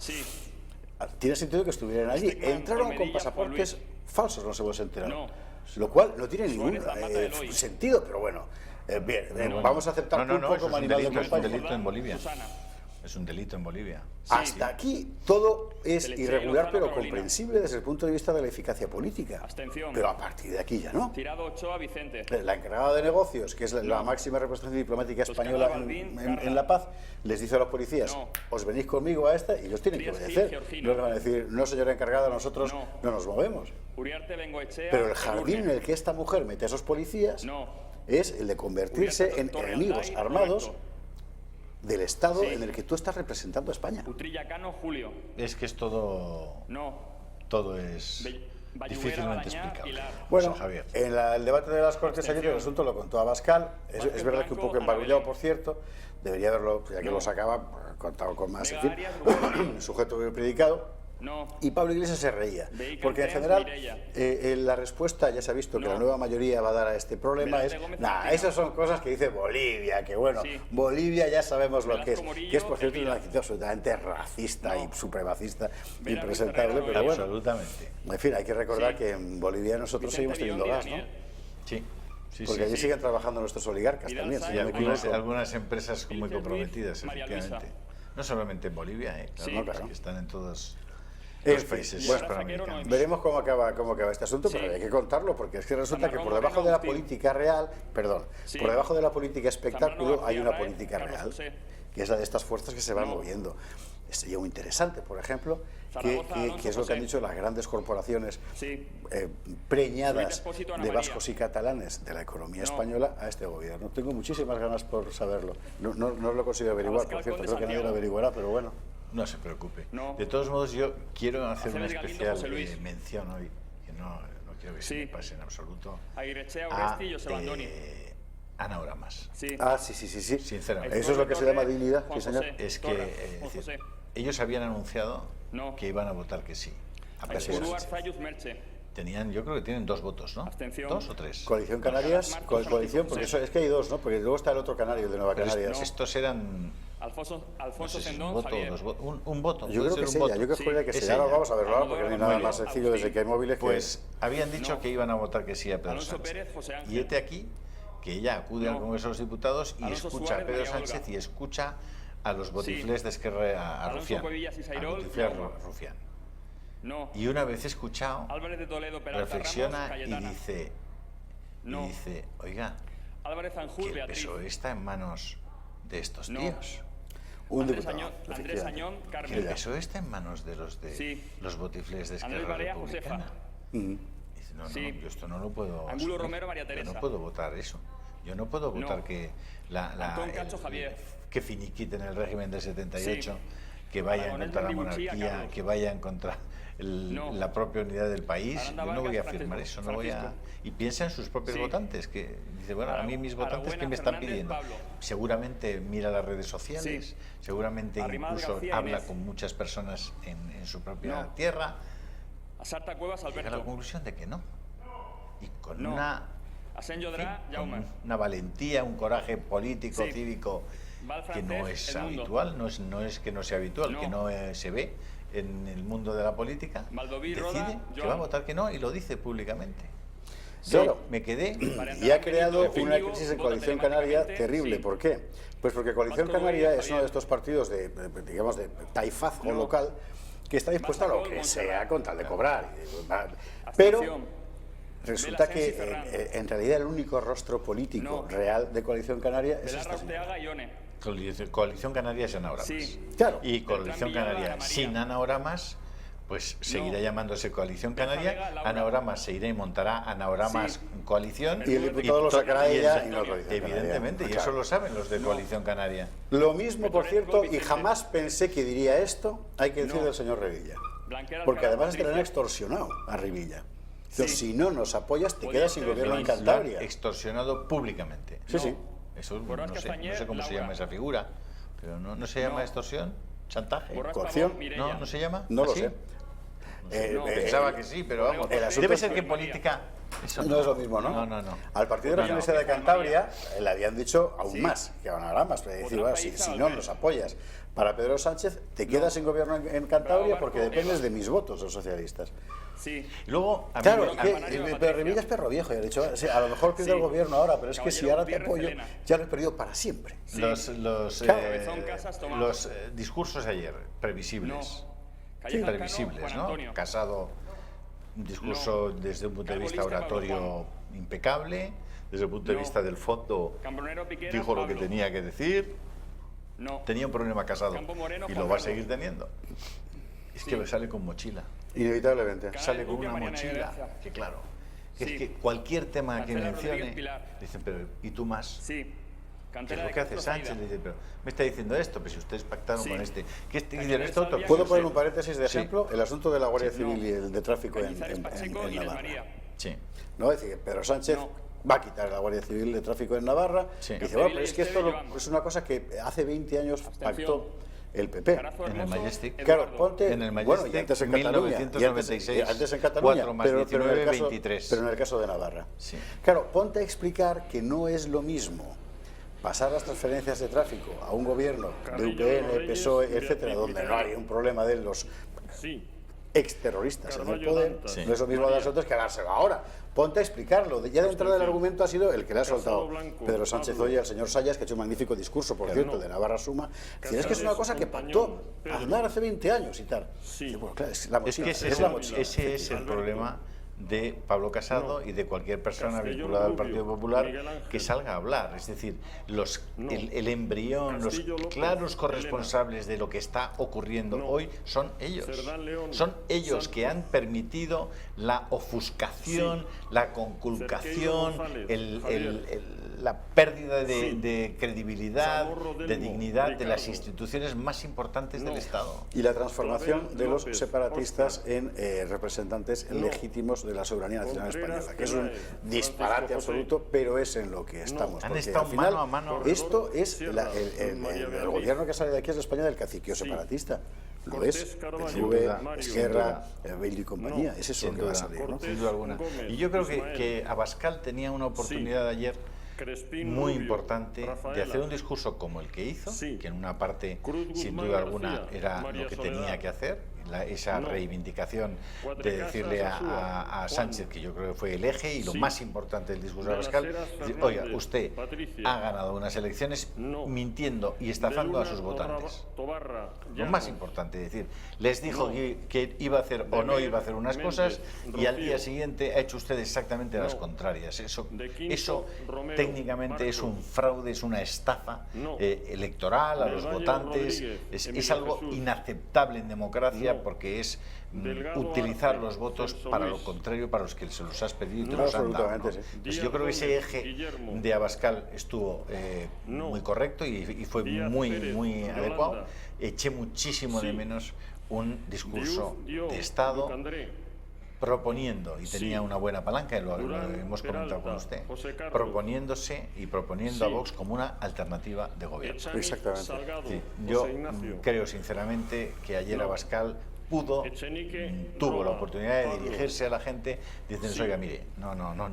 Tiene sentido que estuvieran allí. Entraron con pasaportes falsos, no se hemos enterado. Lo cual no tiene ningún sentido, pero bueno. Bien, vamos a aceptar no, un poco eso es un animal de delito, es un compañía. delito en Bolivia. Es un delito en Bolivia. Hasta aquí todo es irregular, pero comprensible desde el punto de vista de la eficacia política. Pero a partir de aquí ya no. Tirado Ochoa, Vicente. La encargada de negocios, que es la máxima representación diplomática española en La Paz, les dice a los policías, os venís conmigo a esta y ellos tienen que obedecer. No le van a decir, no señora encargada, nosotros no nos movemos. Uriarte, Bengoechea. Pero el jardín en el que esta mujer mete a esos policías es el de convertirse en enemigos armados del Estado en el que tú estás representando a España. Utrilla Cano, Julio. Es que es todo... No. Todo es difícilmente explicable. Bueno, José Javier. en el debate de las Cortes ayer el asunto lo contó Abascal. Es verdad que un poco embarullado, por cierto. Debería haberlo, ya que lo sacaba, contado con más, en fin, sujeto y predicado. No. Y Pablo Iglesias se reía, Veí porque en Canteas, general la respuesta, ya se ha visto que la nueva mayoría va a dar a este problema, es, Velázquez Gómez nah, Martínez. esas son cosas que dice Bolivia, que bueno, Sí. Bolivia ya sabemos lo que es, Velasco Morillo, que es por cierto una Elvira. actitud absolutamente racista y supremacista, Vera impresentable, Ruiz pero Herrera, bueno, Absolutamente. en fin, hay que recordar que en Bolivia nosotros Vicente seguimos teniendo Biondi, gas, ¿no? Daniel. Sí. Sí, Porque sí, allí sí. siguen trabajando nuestros oligarcas Vidal también, si Sáenz, no me Y equivoco. algunas empresas muy Vilches comprometidas, Ruiz, María efectivamente. Luisa. No solamente en Bolivia, claro, Sí. no, Claro. que están en todos En los fin, países bueno, hispanoamericanos. Veremos cómo acaba este asunto, pero hay que contarlo, porque es que resulta que por debajo de la política real, perdón, por debajo de la política espectáculo hay una política real, que es la de estas fuerzas que se van moviendo. Sería muy interesante, por ejemplo, que es lo que han dicho las grandes corporaciones preñadas de vascos y catalanes de la economía española a este gobierno. Tengo muchísimas ganas por saberlo. No lo consigo averiguar, por cierto, creo que nadie lo averiguará, pero bueno. No se preocupe. No. De todos modos, yo quiero hacer una Aceves Galindo, especial José Luis. mención hoy, que no quiero que se me pase en absoluto, Aguirrechea, a Oresti y José Bandoni. Ana Oramas. Sí. Ah, sí. Sinceramente. Eso es lo que se llama dignidad, Juan sí, señor. José. Es que Torra, es Juan decir, José. ellos habían anunciado No. que iban a votar que sí. A Pedro Eduard Sánchez. Zayus Merche. Yo creo que tienen 2 votos, ¿no? Abstención. 2 o 3. Coalición Canarias, Marcos, coalición, porque José. es que hay dos, ¿no? Porque luego está el otro canario de Nueva Pero Canarias. estos eran Alfonso no sé si Sendón, un voto o Javier. 2 votos. Un voto. Yo puede creo que ser es un ella, voto. yo que Sí, juraría que es sí. Ahora ella. vamos a verlo, porque no hay nada Muy más bien. sencillo desde que hay móviles que... Pues habían dicho No. que iban a votar que sí a Pedro Alonso Sánchez. Pérez, José Ángel. Y este aquí, que ella acude al No. Congreso de los Diputados y Alonso escucha Suárez, a Pedro María Olga. Sánchez y escucha a los botiflés de Esquerra, a Alonso Rufián. Cuevillas y A Sairol, botiflés no. Rufián. No. Y una vez escuchado, Álvarez de Toledo, Peralta reflexiona Ramos, y Cayetana. dice, No. oiga, Álvarez que Anjul, el Beatriz. PSOE está en manos de estos No. tíos. Un Andrés diputado, Añón, Andrés efectivamente. Añón, Que Carmen. el PSOE está en manos de Sí. los botiflés de Andrés Esquerra Barea, Republicana. Ujú. Dice, no, Sí. yo esto no lo puedo Angulo asumir. Romero, María Yo Teresa. no puedo votar eso. Yo no puedo votar No. que Antón Cacho Javier. que finiquiten el régimen del 78, que vayan Aragonés, contra la Bendibuchía, monarquía, Carlos. que vayan contra No. la propia unidad del país. Aranda Yo no voy a Vargas, firmar eso, no voy a... Francisco. Y piensa en sus propios Sí. votantes, que dice, bueno, a mí mis votantes, ¿qué me están Fernández, pidiendo? Pablo. Seguramente mira las redes sociales, Sí. seguramente Arrimadas incluso García habla Inés. con muchas personas en su propia No. tierra. Asarta Cuevas, Llega a la Alberto. conclusión de que no. Y con No. una, Asen en fin, Yodrá, Jaume. con una valentía, un coraje político, Sí. cívico, Val que no francés, es El Mundo. habitual, no es que no sea habitual, No. que no se ve en el mundo de la política, Valdoví, decide Roda, que Joan. va a votar que no y lo dice públicamente. Claro. Me quedé... Y ha creado En fin. una crisis en Coalición Canaria terrible. Sí. ¿Por qué? Pues porque Coalición Vasco Canaria Boyer, es uno Javier. de estos partidos digamos, de taifazgo No. local que está dispuesto a lo Basta que con sea Montserrat. con tal de cobrar. Pero Abstención. resulta Vela Sensi que Ferran. en realidad el único rostro político No. real de Coalición Canaria es Belarra esta señora. Orteaga, Ione. Coalición Canaria es Anaoramas. Sí. Claro. Y Coalición Beltrán Villalba, Canaria Ana María. sin Anaoramas, pues seguirá No. llamándose Coalición Rafa Canaria. Vega, Laura. Anaoramas se irá y montará Anaoramas Sí. Coalición. Y el diputado lo to- sacará y ella el- y no Coalición Canaria. Evidentemente, y Claro. eso lo saben los de Coalición Canaria. Lo mismo, por Petronel cierto, y Vicente. jamás pensé que diría esto, hay que decir No. del señor Revilla. Blanquera Porque Alcalá, además te lo han Patricia. extorsionado a Revilla. Entonces, Sí. si no nos apoyas, te Podría quedas sin ser gobierno en Lo han Cantabria. extorsionado públicamente. Sí, sí. Eso Borrás no sé Castañer, cómo se Laura. llama esa figura. Pero no se llama No. extorsión, chantaje. Borrás Coacción. Pavón, Mireia. ¿No se llama? No lo ¿Así? sé. No. Pensaba que sí, pero vamos. el asunto Debe es ser que- que en política... Eso No es lo mismo, ¿no? No. Al Partido de la No, no. Universidad de Cantabria le habían dicho aún Sí. más, que van a más. Decir, Otra bueno, país, si no Albert. nos apoyas para Pedro Sánchez, te quedas sin gobierno en Cantabria Bravo, porque Barco, dependes Eva. de mis votos, los socialistas. Sí. Y luego... a mí Claro, me- es a- que Mario Pedro Patricia. Revilla es perro viejo y ha dicho, sí, a lo mejor pierdo Sí. el gobierno ahora, pero es que si Caballero ahora te Gutiérrez, apoyo, Elena. ya lo he perdido para siempre. Los Cabezón, Casas, Tomás. discursos de ayer, previsibles. No. Calleja Cano, Previsibles, Juan ¿no? Antonio. Casado, un discurso desde un punto de Calvo vista Lista, Pablo oratorio impecable, desde el punto de No. vista del fondo Cambronero Piquera, dijo lo que Pablo. tenía que decir, No. tenía un problema casado Campo Moreno, y Juan lo va a Carlos. seguir teniendo. Es que sale con mochila, Inevitablemente. Canal sale con Duque, una Mariana mochila, Gracia. que claro, que Sí. es que cualquier tema que Marcela Rodríguez mencione, Pilar. dicen, pero ¿y tú más? Sí. ¿Qué Cantera es lo de que hace Castro Sánchez? Saída. Le dice, pero me está diciendo esto, pues si ustedes pactaron Sí. con este, que este y Cañizares de esto otro. Salvia, ¿Puedo Sí. poner un paréntesis de Sí. ejemplo? El asunto de la Guardia Sí, Civil no. y el de tráfico en Cañizares Pacheco, Inés Navarra. María. Sí. ¿No? Es decir, Pedro Sánchez No. va a quitar la Guardia Civil de tráfico en Navarra. Sí. Y dice, bueno, Capdevila pero es y que esto Esteve, Joan. es una cosa que hace 20 años pactó Abstención. el PP. Carazo En el Hermoso, Majestic. Claro, Eduardo. ponte, En el bueno, Majestic, y antes en Cataluña, 1996, y antes en Cataluña, 4 más pero en el 19, caso, 23. pero en el caso de Navarra. Sí. Claro, ponte a explicar que no es lo mismo pasar las transferencias de tráfico a un gobierno de Carrillo, UPN, Reyes, PSOE, Beatriz etcétera, donde no Viteri. hay un problema de los Sí. exterroristas en el Carballo poder, Dantas. Sí. no es lo mismo a nosotros que dárselo ahora. Ponte a explicarlo. Ya de entrada el argumento ha sido el que le ha soltado Blanco, Pedro Sánchez Pablo. hoy al señor Sayas, que ha hecho un magnífico discurso, por cierto, de Navarra Suma. Es que es una cosa que pactó Pedro. Aznar hace 20 años y tal. Sí. Y bueno, claro, es la Es mochila, que es la mochila. ese es el Alberto. problema de Pablo Casado No. y de cualquier persona Castillo vinculada al Rubio, Partido Popular Miguel Ángel. que salga a hablar. Es decir, No. el embrión, los Castillo López, claros Elena. corresponsables de lo que está ocurriendo No. hoy son ellos. Cerdán León, Son ellos Santos. que han permitido la ofuscación, la conculcación, Cerqueiro el- González, la pérdida de, Sí. de credibilidad, Chamorro de Delmo, dignidad de las Ricardo. instituciones más importantes del No. Estado. Y la transformación Clavel, de los López, separatistas Oscar. en representantes No. legítimos de la soberanía nacional Contreras, española, que es un Pelaez, disparate Francisco José. absoluto, pero es en lo que estamos. Han porque estado al final, mano a mano. esto es Sierra, el María Beatriz. gobierno que sale de aquí es de España del caciqueo Sí. separatista. Lo Cortés, es. Carballo, Sin PSV, duda, Mario. Esquerra, Bildu y compañía. No. Es eso Sin lo que va a duda, salir, ¿no? Cortés. sin duda alguna. Gómez, Y yo creo Ismael. que Abascal tenía una oportunidad ayer Crespín muy Rubio, importante de Rafaela. hacer un discurso como el que hizo, Sí. que en una parte, Cruz sin Guzmán duda alguna, García, era María lo que Soledad. tenía que hacer, esa reivindicación de decirle a Sánchez, que yo creo que fue el eje y lo más importante del discurso de Abascal, decir, oiga, usted ha ganado unas elecciones mintiendo y estafando a sus votantes. Lo más importante, es decir, les dijo que iba a hacer o no iba a hacer unas cosas y al día siguiente ha hecho usted exactamente las contrarias. Eso técnicamente es un fraude, es una estafa electoral a los votantes, es algo inaceptable en democracia porque es utilizar los votos para lo contrario, para los que se los has pedido y te los han dado, ¿no? Pues yo creo que ese eje de Abascal estuvo muy correcto y fue muy adecuado. Eché muchísimo de menos un discurso de Estado proponiendo, y tenía una buena palanca, y lo hemos comentado con usted, proponiéndose y proponiendo a Vox como una alternativa de gobierno. Exactamente. Sí, yo creo sinceramente que ayer Abascal tuvo la oportunidad de dirigirse a la gente diciendo, oiga, mire,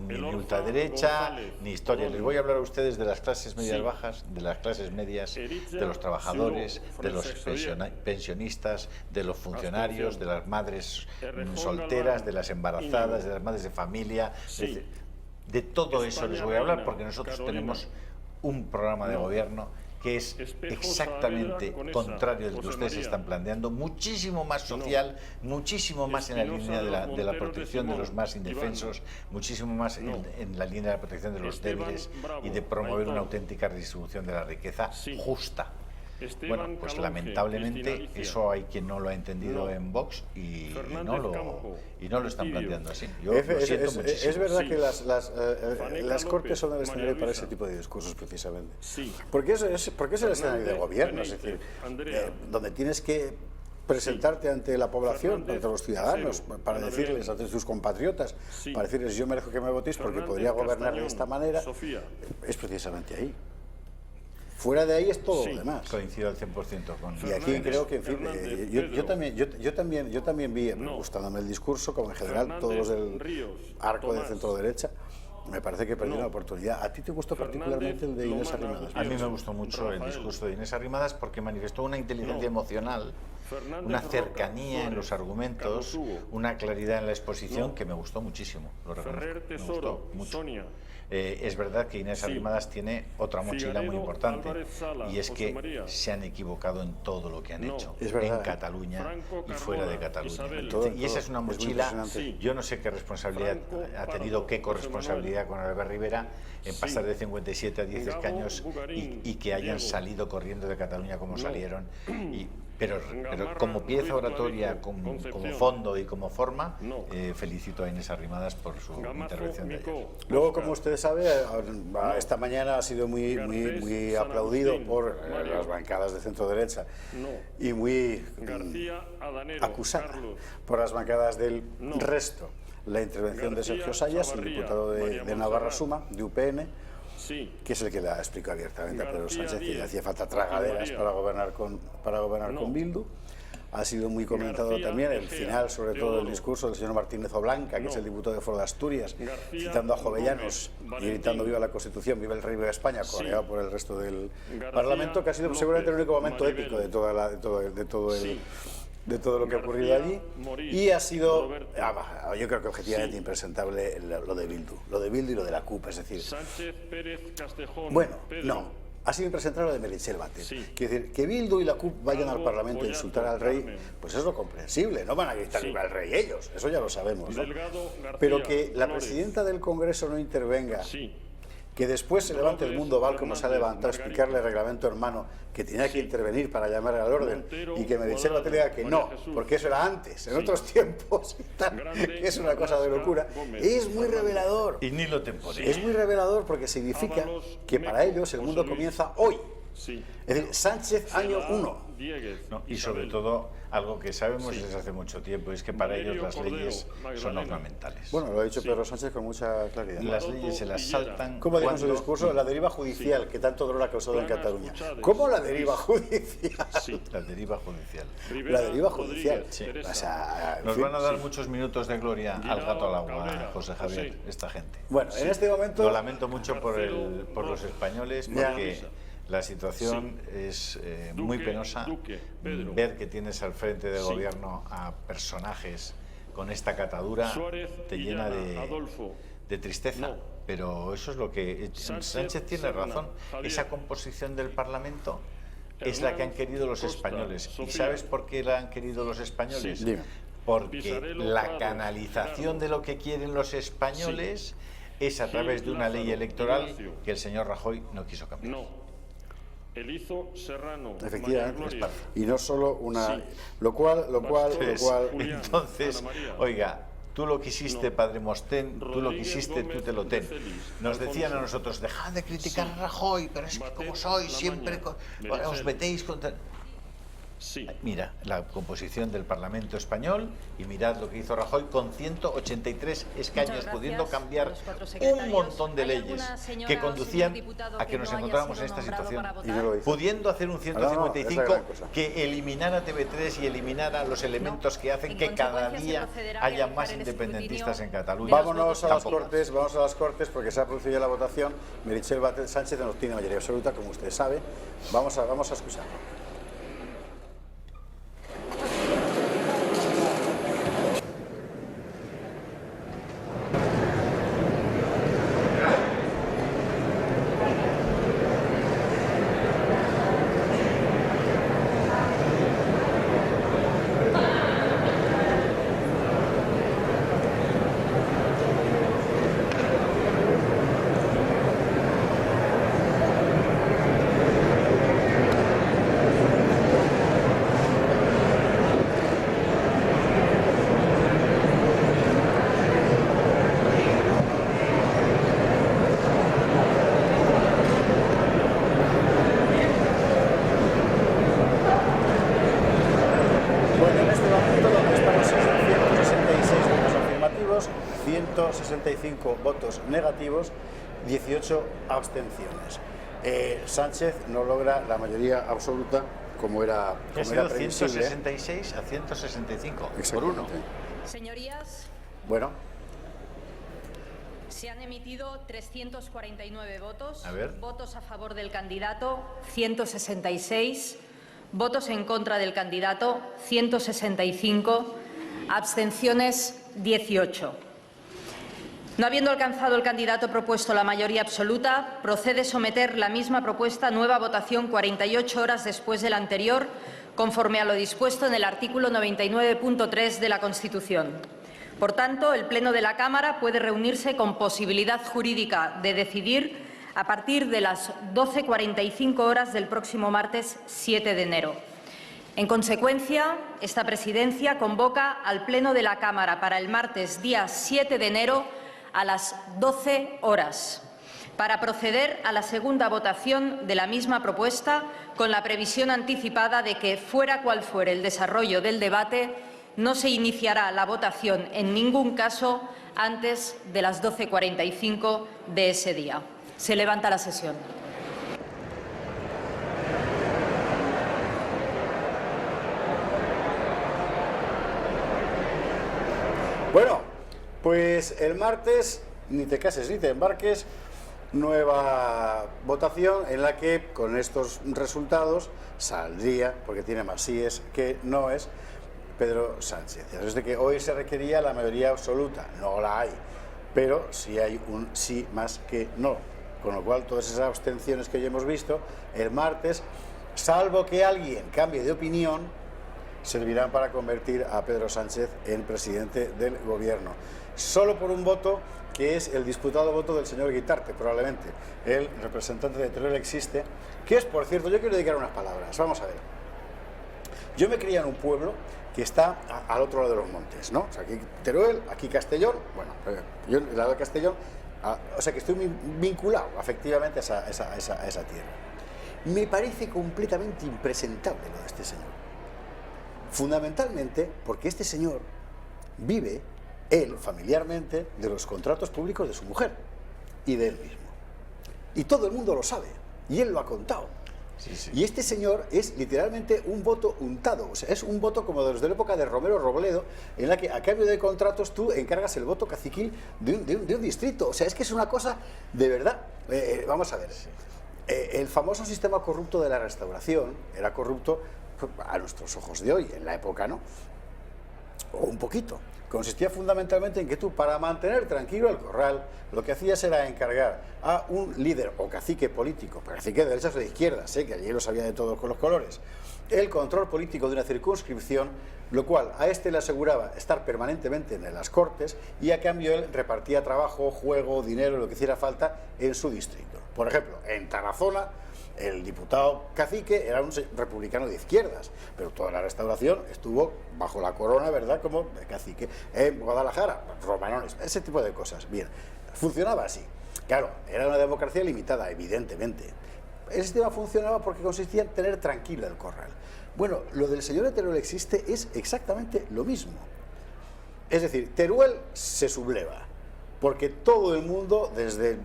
ni ultraderecha, ni historia. Les voy a hablar a ustedes de las clases medias bajas, de las clases medias, de los trabajadores, de los pensionistas, de los funcionarios, de las madres solteras, de las embarazadas, de las madres de familia. De todo eso les voy a hablar porque nosotros tenemos un programa de gobierno que es exactamente contrario del que ustedes están planteando, muchísimo más social, muchísimo más en la línea de la protección de los más indefensos, muchísimo más en la línea de la protección de los débiles y de promover una auténtica redistribución de la riqueza justa. Bueno, pues lamentablemente eso hay quien no lo ha entendido en Vox y no lo están planteando así. Yo lo siento muchísimo. Es verdad que las Cortes son el escenario para ese tipo de discursos, precisamente. Porque es el escenario de gobierno, es decir, donde tienes que presentarte ante la población, ante los ciudadanos, para decirles, ante sus compatriotas, para decirles, yo merezco que me votéis porque podría gobernar de esta manera, es precisamente ahí. Fuera de ahí es todo lo demás. Coincido al 100% con... Y aquí creo que, en fin, yo también vi, gustándome el discurso, como en general todos los del arco de centro-derecha, me parece que perdí una oportunidad. ¿A ti te gustó particularmente el de Inés Arrimadas? A mí me gustó mucho el discurso de Inés Arrimadas porque manifestó una inteligencia emocional, una cercanía en los argumentos, una claridad en la exposición que me gustó muchísimo, lo reconozco, me gustó mucho. Es verdad que Inés Arrimadas tiene otra mochila muy importante y es que se han equivocado en todo lo que han hecho, en Cataluña y fuera de Cataluña. Y esa es una mochila, yo no sé qué responsabilidad ha tenido, qué corresponsabilidad con Albert Rivera en pasar de 57 a 10 escaños y que hayan salido corriendo de Cataluña como salieron. Pero como pieza oratoria, como fondo y como forma, felicito a Inés Arrimadas por su intervención de ayer. Luego, como usted sabe, esta mañana ha sido muy aplaudido por las bancadas de centro-derecha y muy acusada por las bancadas del resto. La intervención de Sergio Sayas, el diputado de Navarra Suma, de UPN, que es el que le ha explicado abiertamente a Pedro Sánchez que le hacía falta tragaderas para gobernar con Bildu. Ha sido muy comentado también el final, sobre todo el discurso del señor Martínez Oblanca, que es el diputado de Foro de Asturias, citando a Jovellanos y gritando viva la Constitución, viva el rey, viva España, coreado por el resto del Parlamento, que ha sido seguramente el único momento épico de todo lo que ha ocurrido allí, y ha sido, yo creo que objetivamente impresentable lo de Bildu y lo de la CUP, es decir, ha sido impresentable lo de Meritxell Batet. Quiere decir, que Bildu y la CUP vayan al Parlamento a insultar al rey, pues es lo comprensible, no van a gritar viva el rey ellos, eso ya lo sabemos, ¿no? Pero que la presidenta del Congreso no intervenga, que después se levante el Mundo Val como se ha levantado, explicarle el reglamento hermano que tenía que intervenir para llamar al orden, y que Meritxell Batet diga que no, porque eso era antes, en otros tiempos, que es una cosa de locura, es muy revelador. Y ni lo temporé. Es muy revelador porque significa que para ellos el mundo comienza hoy. Es decir, Sánchez año 1. Y sobre todo, algo que sabemos desde hace mucho tiempo, es que para ellos las leyes son ornamentales. Bueno, lo ha dicho Pedro Sánchez con mucha claridad. Las leyes se las saltan. ¿Cómo dijo en su discurso? La deriva judicial, que tanto dolor ha causado en Cataluña. ¿Cómo la deriva judicial? La deriva judicial. La deriva judicial. O sea, nos van a dar muchos minutos de gloria al gato al agua, José Javier, esta gente. Bueno, en este momento... Lo lamento mucho por los españoles, porque La situación es muy penosa. Pedro. Ver que tienes al frente del gobierno a personajes con esta catadura Suárez, te llena Illana, Adolfo. de tristeza. No. Pero eso es lo que... Sánchez tiene Serna, razón. Javier. Esa composición del Parlamento es la que han Hernández, querido los Costa, españoles. ¿Y Sofía. sabes por qué la han querido los españoles? Sí. Dime. Porque Pisarello, la Prado, canalización Gerardo. de lo que quieren los españoles es a través de una ley Lázaro, electoral Ignacio. que el señor Rajoy no quiso cambiar. No. Elizo Serrano. Efectivamente. María Gloria. Y no solo una... Sí. Lo cual... Julián, Entonces, Ana María. oiga, tú lo quisiste, No. Padre Mostén, tú lo Rodríguez quisiste, tú Gómez te lo ten. de Félix, Nos decían a Alfonso. nosotros, dejad de criticar Sí. a Rajoy, pero es que como Batet, sois, Lamaña, siempre Meritxell. os metéis contra... Sí. Mira la composición del Parlamento español y mirad lo que hizo Rajoy con 183 escaños, Muchas gracias pudiendo a cambiar los cuatro un secretarios. montón de ¿Hay leyes alguna señora que o conducían señor diputado a que que nos no haya encontrábamos en sido esta nombrado situación. para Y no lo hizo. Pudiendo hacer un esa 155 gran cosa. que eliminara TV3 y eliminara los elementos que hacen En que cada consecuencia, se día procederá a haya realizar más el independentistas en escrutinio Cataluña. de los Vámonos a las Tampoco. Cortes, vamos a las Cortes porque se ha producido ya la votación. Meritxell Batet Sánchez no tiene mayoría absoluta, como usted sabe. Vamos a escucharlo. Bueno, en este momento donde están los 166 votos afirmativos, 165 votos negativos, 18 abstenciones. Sánchez no logra la mayoría absoluta como era Ha sido previsible. 166 a 165 por uno. Exactamente. Señorías, Bueno, se han emitido 349 votos. A ver. Votos a favor del candidato, 166. Votos en contra del candidato, 165. Abstenciones, 18. No habiendo alcanzado el candidato propuesto la mayoría absoluta, procede someter la misma propuesta a nueva votación 48 horas después de la anterior, conforme a lo dispuesto en el artículo 99.3 de la Constitución. Por tanto, el Pleno de la Cámara puede reunirse con posibilidad jurídica de decidir a partir de las 12:45 horas del próximo martes 7 de enero. En consecuencia, esta Presidencia convoca al Pleno de la Cámara para el martes día 7 de enero a las 12 horas para proceder a la segunda votación de la misma propuesta con la previsión anticipada de que, fuera cual fuere el desarrollo del debate, no se iniciará la votación en ningún caso antes de las 12:45 de ese día. Se levanta la sesión. bueno, pues el martes, ni te cases ni te embarques, nueva votación en la que con estos resultados saldría, porque tiene más síes que noes, Pedro Sánchez. Es de que hoy se requería la mayoría absoluta, no la hay, pero sí hay un sí más que no, con lo cual todas esas abstenciones que ya hemos visto el martes, salvo que alguien cambie de opinión, servirán para convertir a Pedro Sánchez en presidente del gobierno. Solo por un voto, que es el disputado voto del señor Guitarte, probablemente. El representante de Teruel existe, que es, por cierto, yo quiero dedicar unas palabras. Vamos a ver. Yo me crié en un pueblo que está al otro lado de los montes, ¿no? O sea, aquí Teruel, aquí Castellón, bueno, yo en el lado de Castellón, o sea que estoy muy vinculado afectivamente a esa tierra. Me parece completamente impresentable lo de este señor. Fundamentalmente porque este señor vive, él familiarmente, de los contratos públicos de su mujer y de él mismo. Y todo el mundo lo sabe, y él lo ha contado. Sí, sí. Y este señor es literalmente un voto untado, o sea, es un voto como de los de la época de Romero Robledo, en la que a cambio de contratos tú encargas el voto caciquil de un distrito. O sea, es que es una cosa de verdad. Vamos a ver. El famoso sistema corrupto de la restauración era corrupto a nuestros ojos de hoy, en la época, ¿no? O un poquito. Consistía fundamentalmente en que tú, para mantener tranquilo el corral, lo que hacías era encargar a un líder o cacique político, cacique de derechas o de izquierdas, que allí lo sabía de todos con los colores, el control político de una circunscripción, lo cual a este le aseguraba estar permanentemente en las Cortes y a cambio él repartía trabajo, juego, dinero, lo que hiciera falta en su distrito. Por ejemplo, en Tarazona, el diputado cacique era un republicano de izquierdas, pero toda la restauración estuvo bajo la corona, ¿verdad?, como cacique. En Guadalajara, romanones, ese tipo de cosas. Bien, funcionaba así. Claro, era una democracia limitada, evidentemente. El sistema funcionaba porque consistía en tener tranquilo el corral. Bueno, lo del señor de Teruel existe es exactamente lo mismo. Es decir, Teruel se subleva, porque todo el mundo, desde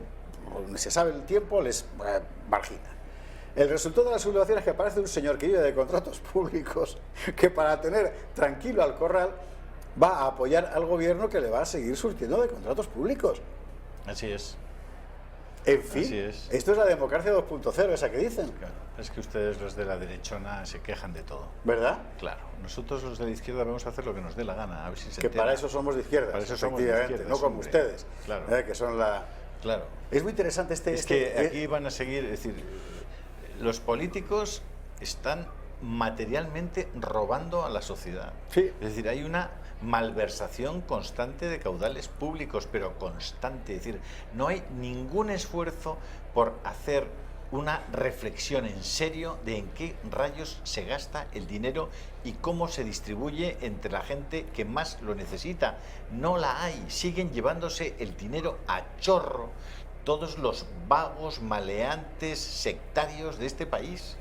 donde se sabe el tiempo, les margina. El resultado de la sublevación es que aparece un señor que vive de contratos públicos que para tener tranquilo al corral va a apoyar al gobierno que le va a seguir surtiendo de contratos públicos. Así es. En fin, Así es. esto es la democracia 2.0, esa que dicen. Claro, es que ustedes los de la derechona se quejan de todo. ¿Verdad? Claro, nosotros los de la izquierda vamos a hacer lo que nos dé la gana, a ver si se Que entera. para eso somos de izquierdas, Para eso somos de efectivamente, izquierdas, no como hombre. ustedes, Claro. que son la... Claro. Es muy interesante Es que aquí van a seguir, es decir, los políticos están materialmente robando a la sociedad. Sí. Es decir, hay una malversación constante de caudales públicos, pero constante. Es decir, no hay ningún esfuerzo por hacer una reflexión en serio de en qué rayos se gasta el dinero y cómo se distribuye entre la gente que más lo necesita. No la hay. Siguen llevándose el dinero a chorro todos los vagos, maleantes, sectarios de este país.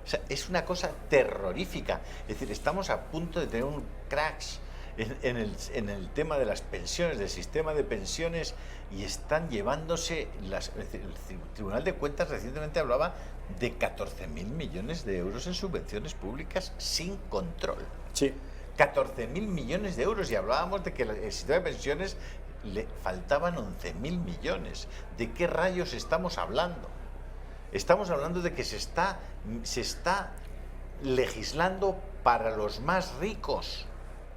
O sea, es una cosa terrorífica. Es decir, estamos a punto de tener un crash en el tema de las pensiones, del sistema de pensiones, y están llevándose es decir, el Tribunal de Cuentas recientemente hablaba de 14.000 millones de euros en subvenciones públicas sin control. Sí. 14.000 millones de euros, y hablábamos de que el sistema de pensiones le faltaban 11.000 millones. ¿De qué rayos estamos hablando? Estamos hablando de que se está legislando para los más ricos.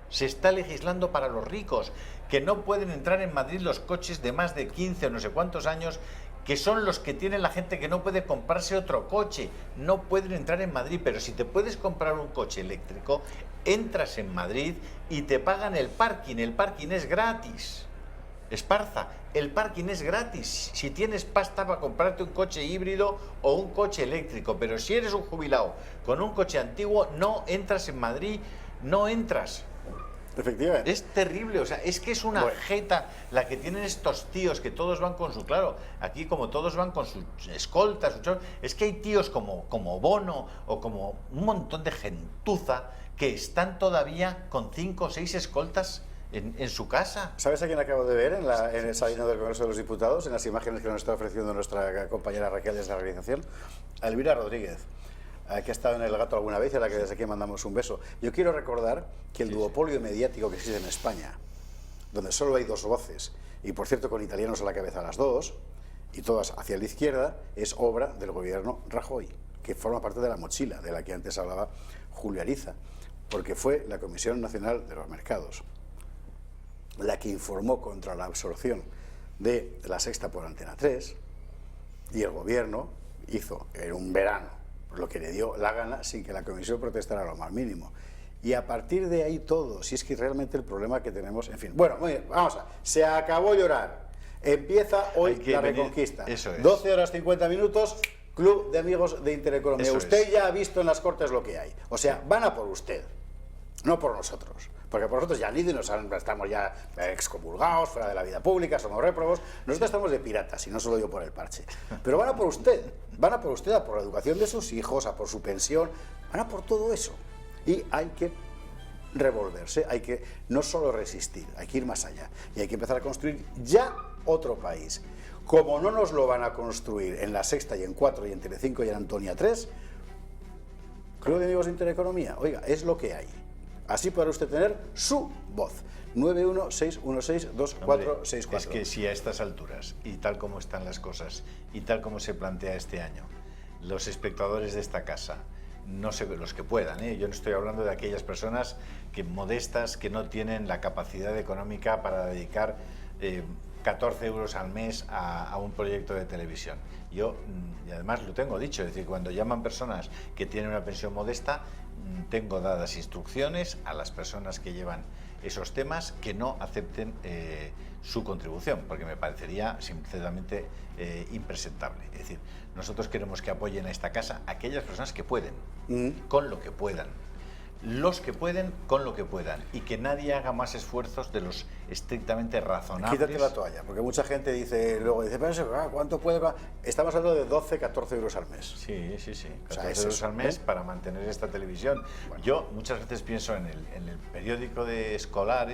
Se está legislando para los ricos, que no pueden entrar en Madrid los coches de más de 15 o no sé cuántos años, que son los que tiene la gente que no puede comprarse otro coche. No pueden entrar en Madrid, pero si te puedes comprar un coche eléctrico, entras en Madrid y te pagan el parking. El parking es gratis. Esparza, el parking es gratis si tienes pasta para comprarte un coche híbrido o un coche eléctrico, pero si eres un jubilado con un coche antiguo, no entras en Madrid, no entras. Efectivamente. Es terrible, o sea, es que es una jeta la que tienen estos tíos, que todos van con su, claro, aquí como todos van con su escolta, es que hay tíos como Bono o como un montón de gentuza que están todavía con 5 o 6 escoltas en su casa. ¿Sabes a quién acabo de ver en el salón del Congreso de los Diputados, en las imágenes que nos está ofreciendo nuestra compañera Raquel desde la realización? A Elvira Rodríguez, que ha estado en El Gato alguna vez y a la que desde aquí mandamos un beso. Yo quiero recordar que el duopolio mediático que existe en España, donde solo hay 2 voces, y por cierto con italianos a la cabeza las 2, y todas hacia la izquierda, es obra del gobierno Rajoy, que forma parte de la mochila de la que antes hablaba Julio Ariza, porque fue la Comisión Nacional de los Mercados la que informó contra la absorción de La Sexta por Antena 3, y el gobierno hizo en un verano lo que le dio la gana sin que la comisión protestara lo más mínimo. Y a partir de ahí todo, si es que realmente el problema que tenemos, en fin. Bueno, muy bien, vamos a, se acabó llorar. Empieza hoy la Reconquista. Eso es. 12 horas 50 minutos, Club de Amigos de Intereconomía. Eso usted es. ya ha visto en las Cortes lo que hay. O sea, van a por usted, no por nosotros. Porque por nosotros ya ni estamos ya excomulgados, fuera de la vida pública, somos réprobos. Nosotros estamos de piratas, y no solo yo por el parche. Pero van a por usted, a por la educación de sus hijos, a por su pensión, van a por todo eso. Y hay que revolverse, hay que no solo resistir, hay que ir más allá. Y hay que empezar a construir ya otro país. Como no nos lo van a construir en La Sexta y en 4 y en Telecinco y en Antonia 3, Club de Amigos de Intereconomía, oiga, es lo que hay. Así podrá usted tener su voz. 916162464. Es que si a estas alturas, y tal como están las cosas, y tal como se plantea este año, los espectadores de esta casa, no sé, los que puedan, yo no estoy hablando de aquellas personas modestas que no tienen la capacidad económica para dedicar 14 euros al mes a un proyecto de televisión. Yo, y además lo tengo dicho, es decir, cuando llaman personas que tienen una pensión modesta, tengo dadas instrucciones a las personas que llevan esos temas que no acepten su contribución, porque me parecería sinceramente impresentable. Es decir, nosotros queremos que apoyen a esta casa aquellas personas que pueden, con lo que puedan. Los que pueden, con lo que puedan, y que nadie haga más esfuerzos de los estrictamente razonables. Quítate la toalla, porque mucha gente luego dice, pero eso, ¿cuánto puede? Estamos hablando de 12, 14 euros al mes. Sí, 14 O sea, euros al mes para mantener esta televisión. Bueno. Yo muchas veces pienso en el periódico de escolar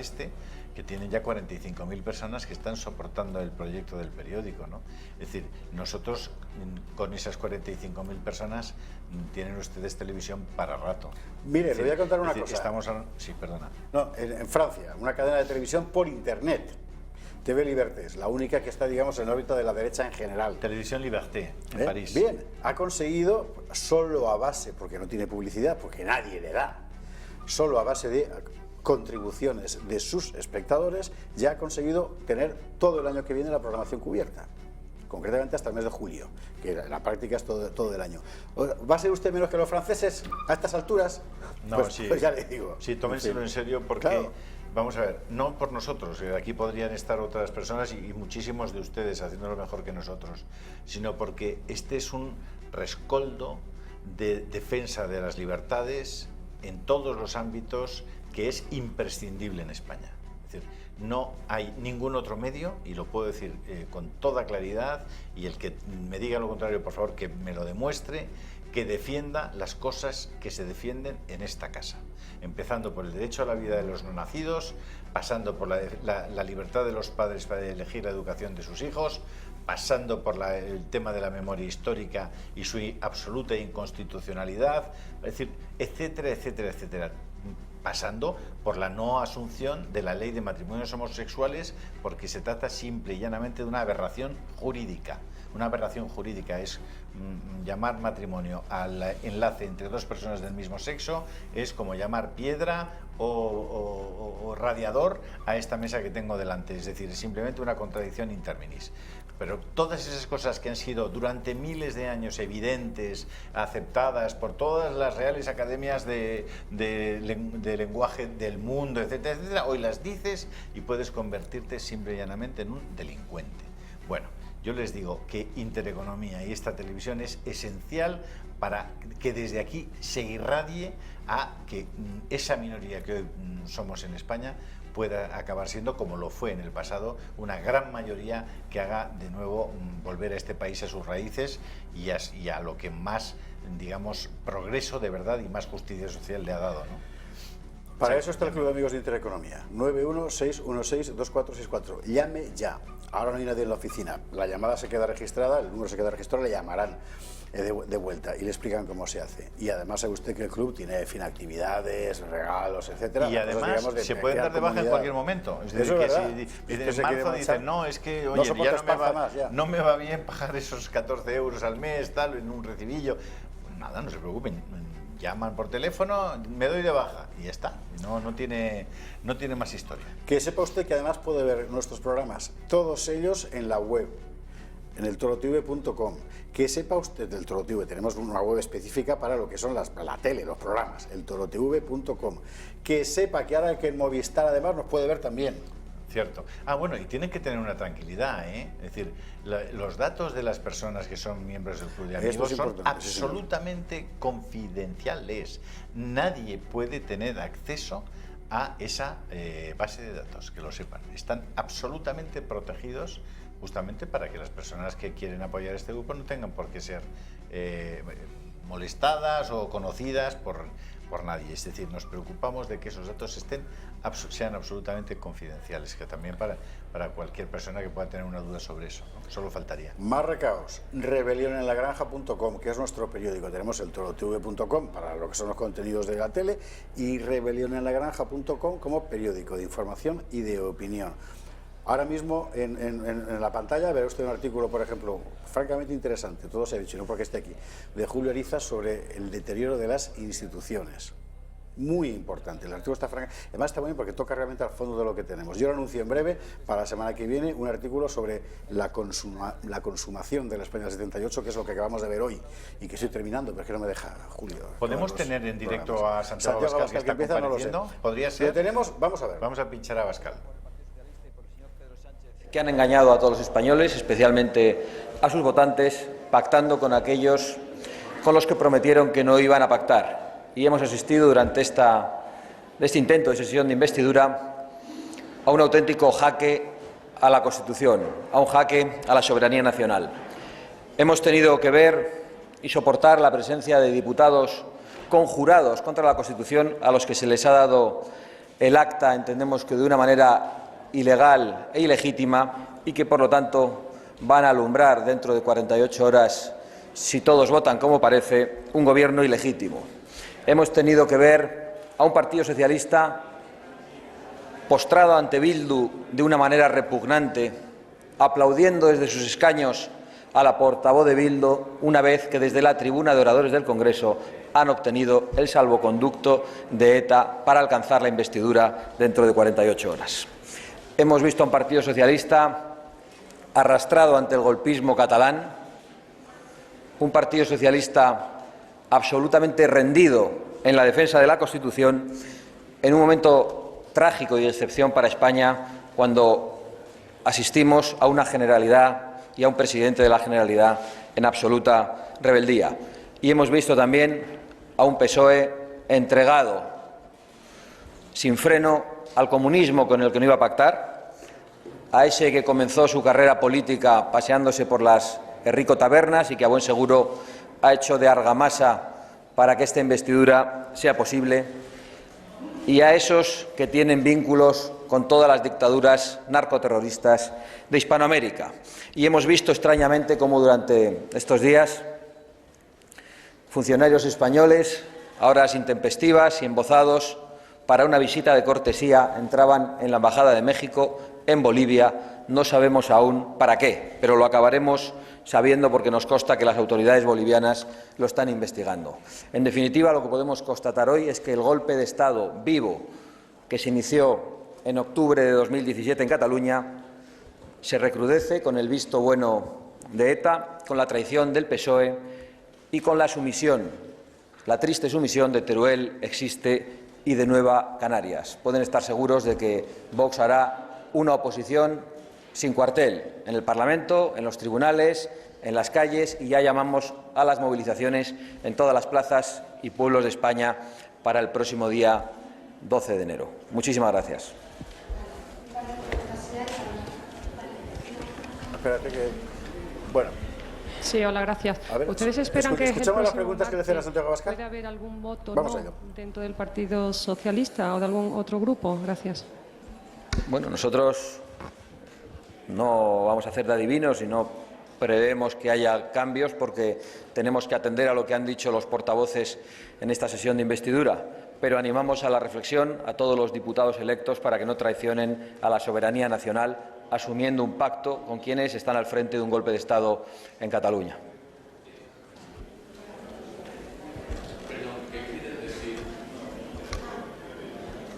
que tienen ya 45.000 personas que están soportando el proyecto del periódico, ¿no? Es decir, nosotros con esas 45.000 personas tienen ustedes televisión para rato. Mire, le voy a contar una cosa. Sí, perdona. No, en Francia, una cadena de televisión por internet, TV Liberté, la única que está, digamos, en órbita de la derecha en general. Televisión Liberté, en París. Bien, ha conseguido, solo a base, porque no tiene publicidad, porque nadie le da, solo a base de contribuciones de sus espectadores, ya ha conseguido tener todo el año que viene la programación cubierta, concretamente hasta el mes de julio, que en la práctica es todo el año. ¿Va a ser usted menos que los franceses a estas alturas? No, pues, sí, pues ya le digo. Sí, tómenselo en serio porque, claro, vamos a ver, no por nosotros, aquí podrían estar otras personas y muchísimos de ustedes haciéndolo mejor que nosotros, sino porque este es un rescoldo de defensa de las libertades en todos los ámbitos que es imprescindible en España. Es decir, no hay ningún otro medio, y lo puedo decir con toda claridad, y el que me diga lo contrario, por favor, que me lo demuestre, que defienda las cosas que se defienden en esta casa. Empezando por el derecho a la vida de los no nacidos, pasando por la libertad de los padres para elegir la educación de sus hijos, pasando por el tema de la memoria histórica y su absoluta inconstitucionalidad, es decir, etcétera, etcétera, etcétera. Pasando por la no asunción de la ley de matrimonios homosexuales, porque se trata simple y llanamente de una aberración jurídica. Una aberración jurídica es llamar matrimonio al enlace entre dos personas del mismo sexo, es como llamar piedra o radiador a esta mesa que tengo delante, es decir, es simplemente una contradicción interminis. Pero todas esas cosas que han sido durante miles de años evidentes, aceptadas por todas las reales academias de lenguaje del mundo, etcétera, etcétera, hoy las dices y puedes convertirte simple y llanamente en un delincuente. Bueno, yo les digo que Intereconomía y esta televisión es esencial para que desde aquí se irradie a que esa minoría que hoy somos en España pueda acabar siendo, como lo fue en el pasado, una gran mayoría que haga de nuevo volver a este país a sus raíces y a lo que más, digamos, progreso de verdad y más justicia social le ha dado, ¿no? Para eso está el Club de Amigos de Intereconomía, 916162464. Llame ya. Ahora no hay nadie en la oficina. La llamada se queda registrada, el número se queda registrado, le llamarán de vuelta y le explican cómo se hace. Y además sabe usted que el club tiene actividades, regalos, etcétera. Y además se pueden dar de baja en cualquier momento. Es decir, que si en marzo dicen, no, es que oye, ya no me va bien pagar esos 14 euros al mes, tal, en un recibillo. Pues nada, no se preocupen. Llaman por teléfono, me doy de baja y ya está. No tiene más historia. Que sepa usted que además puede ver nuestros programas, todos ellos en la web, en el torotv.com. Que sepa usted del ToroTV, tenemos una web específica para lo que son la tele, los programas, el torotv.com. Que sepa que ahora que en Movistar además nos puede ver también. Cierto. Bueno, y tienen que tener una tranquilidad, ¿eh? Es decir, los datos de las personas que son miembros del Club de Amigos son absolutamente confidenciales. Nadie puede tener acceso a esa base de datos, que lo sepan. Están absolutamente protegidos justamente para que las personas que quieren apoyar este grupo no tengan por qué ser molestadas o conocidas por nadie. Es decir, nos preocupamos de que esos datos sean absolutamente confidenciales, que también para cualquier persona que pueda tener una duda sobre eso, ¿no? Solo faltaría. Más recaos, rebelionenlagranja.com, que es nuestro periódico. Tenemos el torotv.com para lo que son los contenidos de la tele y rebelionenlagranja.com como periódico de información y de opinión. Ahora mismo en la pantalla verá usted un artículo, por ejemplo, francamente interesante, todo se ha dicho, no porque esté aquí, de Julio Ariza sobre el deterioro de las instituciones. Muy importante, el artículo está además está muy bien porque toca realmente al fondo de lo que tenemos. Yo lo anuncio en breve, para la semana que viene, un artículo sobre la consumación de la España del 78, que es lo que acabamos de ver hoy y que estoy terminando, pero es que no me deja Julio. ¿Podemos tener en directo a Santiago Abascal que está empieza, compareciendo? no lo sé. ¿Podría Si ser? lo tenemos, vamos a ver. Vamos a pinchar a Abascal. Que han engañado a todos los españoles, especialmente a sus votantes, pactando con aquellos con los que prometieron que no iban a pactar. Y hemos asistido durante este intento de sesión de investidura a un auténtico jaque a la Constitución, a un jaque a la soberanía nacional. Hemos tenido que ver y soportar la presencia de diputados conjurados contra la Constitución, a los que se les ha dado el acta, entendemos que de una manera ilegal e ilegítima, y que, por lo tanto, van a alumbrar dentro de 48 horas, si todos votan como parece, un gobierno ilegítimo. Hemos tenido que ver a un Partido Socialista postrado ante Bildu de una manera repugnante, aplaudiendo desde sus escaños a la portavoz de Bildu, una vez que desde la tribuna de oradores del Congreso han obtenido el salvoconducto de ETA para alcanzar la investidura dentro de 48 horas. Hemos visto a un Partido Socialista arrastrado ante el golpismo catalán, un Partido Socialista absolutamente rendido en la defensa de la Constitución, en un momento trágico y de excepción para España, cuando asistimos a una Generalidad y a un presidente de la Generalidad en absoluta rebeldía. Y hemos visto también a un PSOE entregado, sin freno, al comunismo con el que no iba a pactar, a ese que comenzó su carrera política paseándose por las Herrico tabernas y que a buen seguro ha hecho de argamasa para que esta investidura sea posible, y a esos que tienen vínculos con todas las dictaduras narcoterroristas de Hispanoamérica. Y hemos visto extrañamente cómo durante estos días funcionarios españoles, a horas intempestivas y embozados para una visita de cortesía, entraban en la Embajada de México, en Bolivia. No sabemos aún para qué, pero lo acabaremos sabiendo porque nos consta que las autoridades bolivianas lo están investigando. En definitiva, lo que podemos constatar hoy es que el golpe de Estado vivo que se inició en octubre de 2017 en Cataluña se recrudece con el visto bueno de ETA, con la traición del PSOE y con la sumisión, la triste sumisión de Teruel, Existe y de Nueva Canarias. Pueden estar seguros de que Vox hará una oposición sin cuartel en el Parlamento, en los tribunales, en las calles, y ya llamamos a las movilizaciones en todas las plazas y pueblos de España para el próximo día 12 de enero. Muchísimas gracias. Espérate que... Bueno. Sí, hola, gracias. Ver, ¿Ustedes esperan que escuchamos las preguntas que le hacen a Santiago Abascal? ¿Puede haber algún voto Vamos no a ello. dentro del Partido Socialista o de algún otro grupo? Gracias. Bueno, nosotros no vamos a hacer de adivinos y no prevemos que haya cambios, porque tenemos que atender a lo que han dicho los portavoces en esta sesión de investidura, pero animamos a la reflexión a todos los diputados electos para que no traicionen a la soberanía nacional, asumiendo un pacto con quienes están al frente de un golpe de Estado en Cataluña.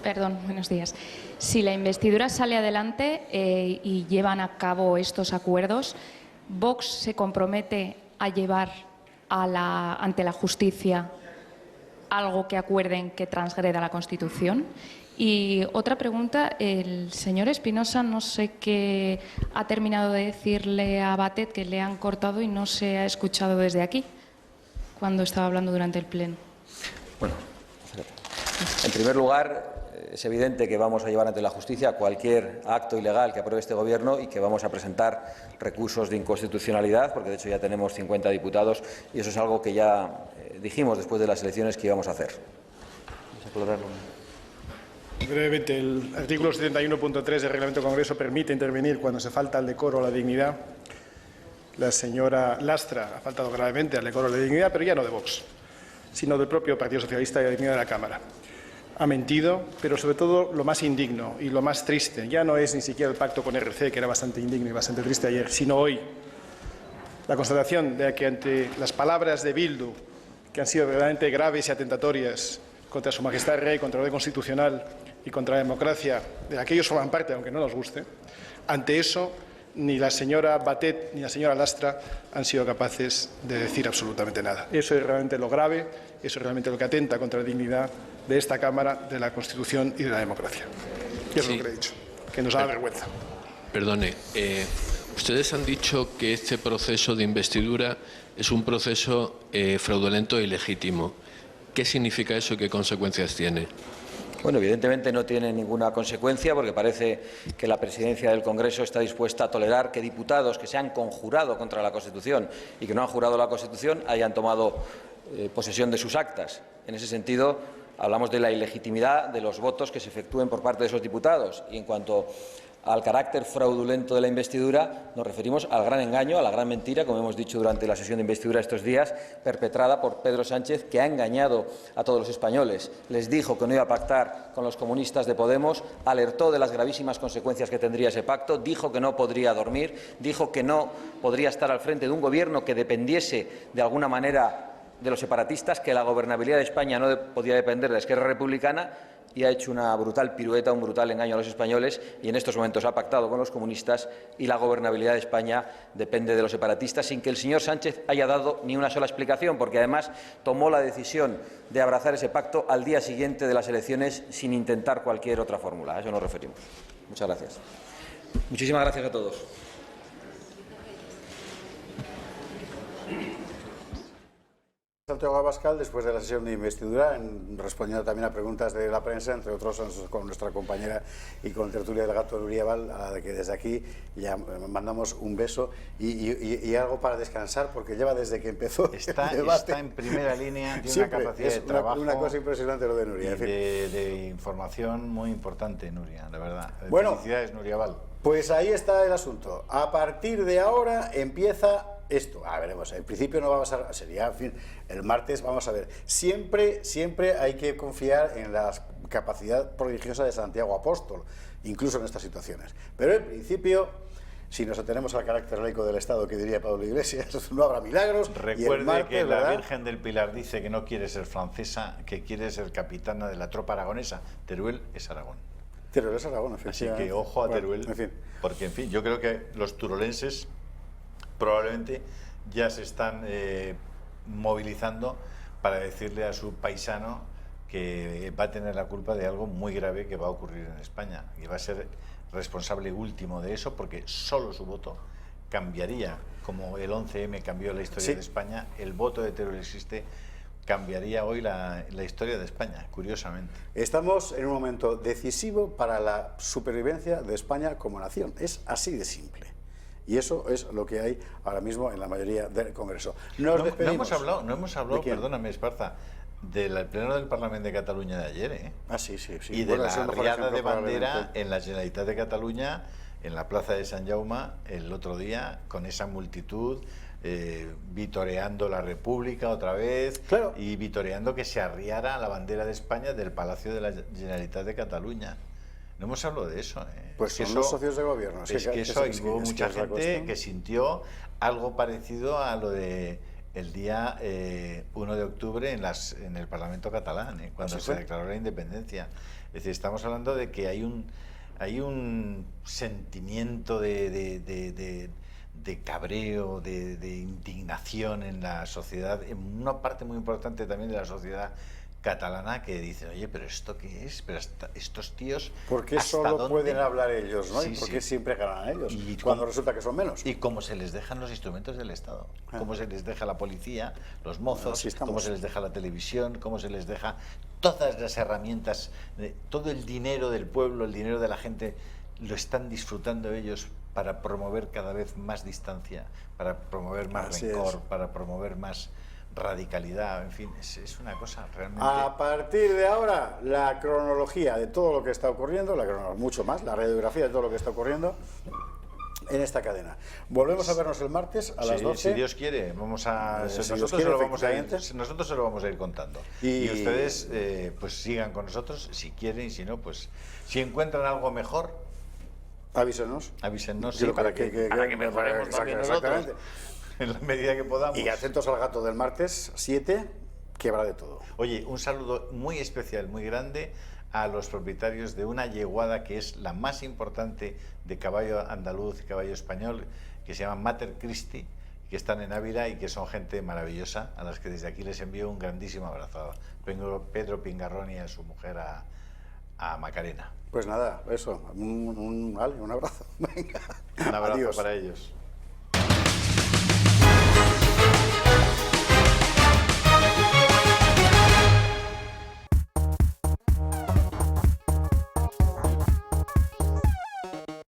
Perdón, buenos días. Si la investidura sale adelante y llevan a cabo estos acuerdos, ¿Vox se compromete a llevar ante la justicia algo que acuerden que transgreda la Constitución? Y otra pregunta, el señor Espinosa no sé qué ha terminado de decirle a Batet, que le han cortado y no se ha escuchado desde aquí cuando estaba hablando durante el Pleno. Bueno, en primer lugar, es evidente que vamos a llevar ante la justicia cualquier acto ilegal que apruebe este Gobierno y que vamos a presentar recursos de inconstitucionalidad, porque de hecho ya tenemos 50 diputados y eso es algo que ya dijimos después de las elecciones que íbamos a hacer. Vamos a aclararlo. Brevemente, el artículo 71.3 del Reglamento del Congreso permite intervenir cuando se falta al decoro o la dignidad. La señora Lastra ha faltado gravemente al decoro o la dignidad, pero ya no de Vox, sino del propio Partido Socialista y la dignidad de la Cámara. ha mentido, pero sobre todo lo más indigno y lo más triste ya no es ni siquiera el pacto con RC, que era bastante indigno y bastante triste ayer, sino hoy la constatación de que ante las palabras de Bildu, que han sido verdaderamente graves y atentatorias contra Su Majestad el Rey, contra el orden constitucional y contra la democracia, de la que ellos forman parte, aunque no nos guste, ante eso ni la señora Batet ni la señora Lastra han sido capaces de decir absolutamente nada. Eso es realmente lo grave, eso es realmente lo que atenta contra la dignidad de esta Cámara, de la Constitución y de la democracia. Y eso es lo que le he dicho, que nos da vergüenza. Perdone, ustedes han dicho que este proceso de investidura es un proceso fraudulento e ilegítimo. ¿Qué significa eso y qué consecuencias tiene? Bueno, evidentemente no tiene ninguna consecuencia porque parece que la presidencia del Congreso está dispuesta a tolerar que diputados que se han conjurado contra la Constitución y que no han jurado la Constitución hayan tomado posesión de sus actas. En ese sentido, hablamos de la ilegitimidad de los votos que se efectúen por parte de esos diputados. Y en cuanto al carácter fraudulento de la investidura, nos referimos al gran engaño, a la gran mentira, como hemos dicho durante la sesión de investidura estos días, perpetrada por Pedro Sánchez, que ha engañado a todos los españoles. Les dijo que no iba a pactar con los comunistas de Podemos, alertó de las gravísimas consecuencias que tendría ese pacto, dijo que no podría dormir, dijo que no podría estar al frente de un gobierno que dependiese de alguna manera de los separatistas, que la gobernabilidad de España no podía depender de la Esquerra Republicana, y ha hecho una brutal pirueta, un brutal engaño a los españoles, y en estos momentos ha pactado con los comunistas y la gobernabilidad de España depende de los separatistas, sin que el señor Sánchez haya dado ni una sola explicación, porque además tomó la decisión de abrazar ese pacto al día siguiente de las elecciones sin intentar cualquier otra fórmula. A eso nos referimos. Muchas gracias. Muchísimas gracias a todos. Santiago Abascal, después de la sesión de investidura, respondiendo también a preguntas de la prensa, entre otros con nuestra compañera y con tertulia del Gato Nuria Val, a la que desde aquí ya mandamos un beso y algo para descansar, porque lleva desde que empezó el debate. Está en primera línea, tiene siempre, una capacidad de trabajo. Una cosa impresionante lo de Nuria. Y de información muy importante, Nuria, la verdad. Bueno, felicidades, Nuria Val. Pues ahí está el asunto. A partir de ahora empieza esto. Veremos, en principio no vamos a... Sería, en fin, el martes vamos a ver. Siempre hay que confiar en la capacidad prodigiosa de Santiago Apóstol, incluso en estas situaciones. Pero en principio, si nos atenemos al carácter laico del Estado, que diría Pablo Iglesias, no habrá milagros. Recuerde martes, que la ¿verdad? Virgen del Pilar dice que no quiere ser francesa, que quiere ser capitana de la tropa aragonesa. Teruel es Aragón. Teruel es Aragón, así que ojo a Teruel, en fin. Porque en fin, yo creo que los turolenses probablemente ya se están movilizando para decirle a su paisano que va a tener la culpa de algo muy grave que va a ocurrir en España y va a ser responsable último de eso, porque solo su voto cambiaría, como el 11M cambió la historia de España. El voto de Teruel existe, cambiaría hoy la historia de España, curiosamente. Estamos en un momento decisivo para la supervivencia de España como nación. Es así de simple. Y eso es lo que hay ahora mismo en la mayoría del Congreso. No hemos hablado, perdóname, Esparza, del pleno del Parlamento de Cataluña de ayer, ¿eh? Sí. Y de la riada de bandera en la Generalitat de Cataluña, en la plaza de Sant Jaume, el otro día, con esa multitud, vitoreando la República otra vez, y vitoreando que se arriara la bandera de España del Palacio de la Generalitat de Cataluña. No hemos hablado de eso. Pues son los socios de gobierno. Es que eso hubo mucha gente que sintió algo parecido a lo de el día 1 de octubre en el Parlamento catalán, cuando se declaró la independencia. Es decir, estamos hablando de que hay un sentimiento de cabreo, de indignación en la sociedad, en una parte muy importante también de la sociedad catalana, que dicen, oye, pero ¿esto qué es? Pero estos tíos, ¿por qué solo pueden hablar ellos, ¿no? ¿Y por qué siempre ganan ellos? Y cuando resulta que son menos. Y cómo se les dejan los instrumentos del Estado, cómo se les deja la policía, los mozos, cómo se les deja la televisión, cómo se les deja todas las herramientas, todo el dinero del pueblo, el dinero de la gente, lo están disfrutando ellos para promover cada vez más distancia, para promover más rencor, para promover más radicalidad, en fin, es una cosa realmente... A partir de ahora, la cronología de todo lo que está ocurriendo, mucho más, la radiografía de todo lo que está ocurriendo, en esta cadena. Volvemos a vernos el martes a las 12. Si Dios quiere, vamos a, Si nosotros, Dios quiere, se lo vamos a ir, efectivamente. nosotros se lo vamos a ir contando. Y ustedes pues sigan con nosotros si quieren, y si no, pues si encuentran algo mejor, avísenos. Avísenos, Yo sí, para que mejoremos también exactamente. nosotros, en la medida que podamos. Y atentos al gato del martes 7, que habrá de todo. Oye, un saludo muy especial, muy grande a los propietarios de una yeguada que es la más importante de caballo andaluz y caballo español, que se llama Mater Christi, que están en Ávila y que son gente maravillosa, a las que desde aquí les envío un grandísimo abrazo. A Pedro Pingarrón y a su mujer, a Macarena. Pues nada, eso, un abrazo. Venga. Un abrazo Adiós. para ellos.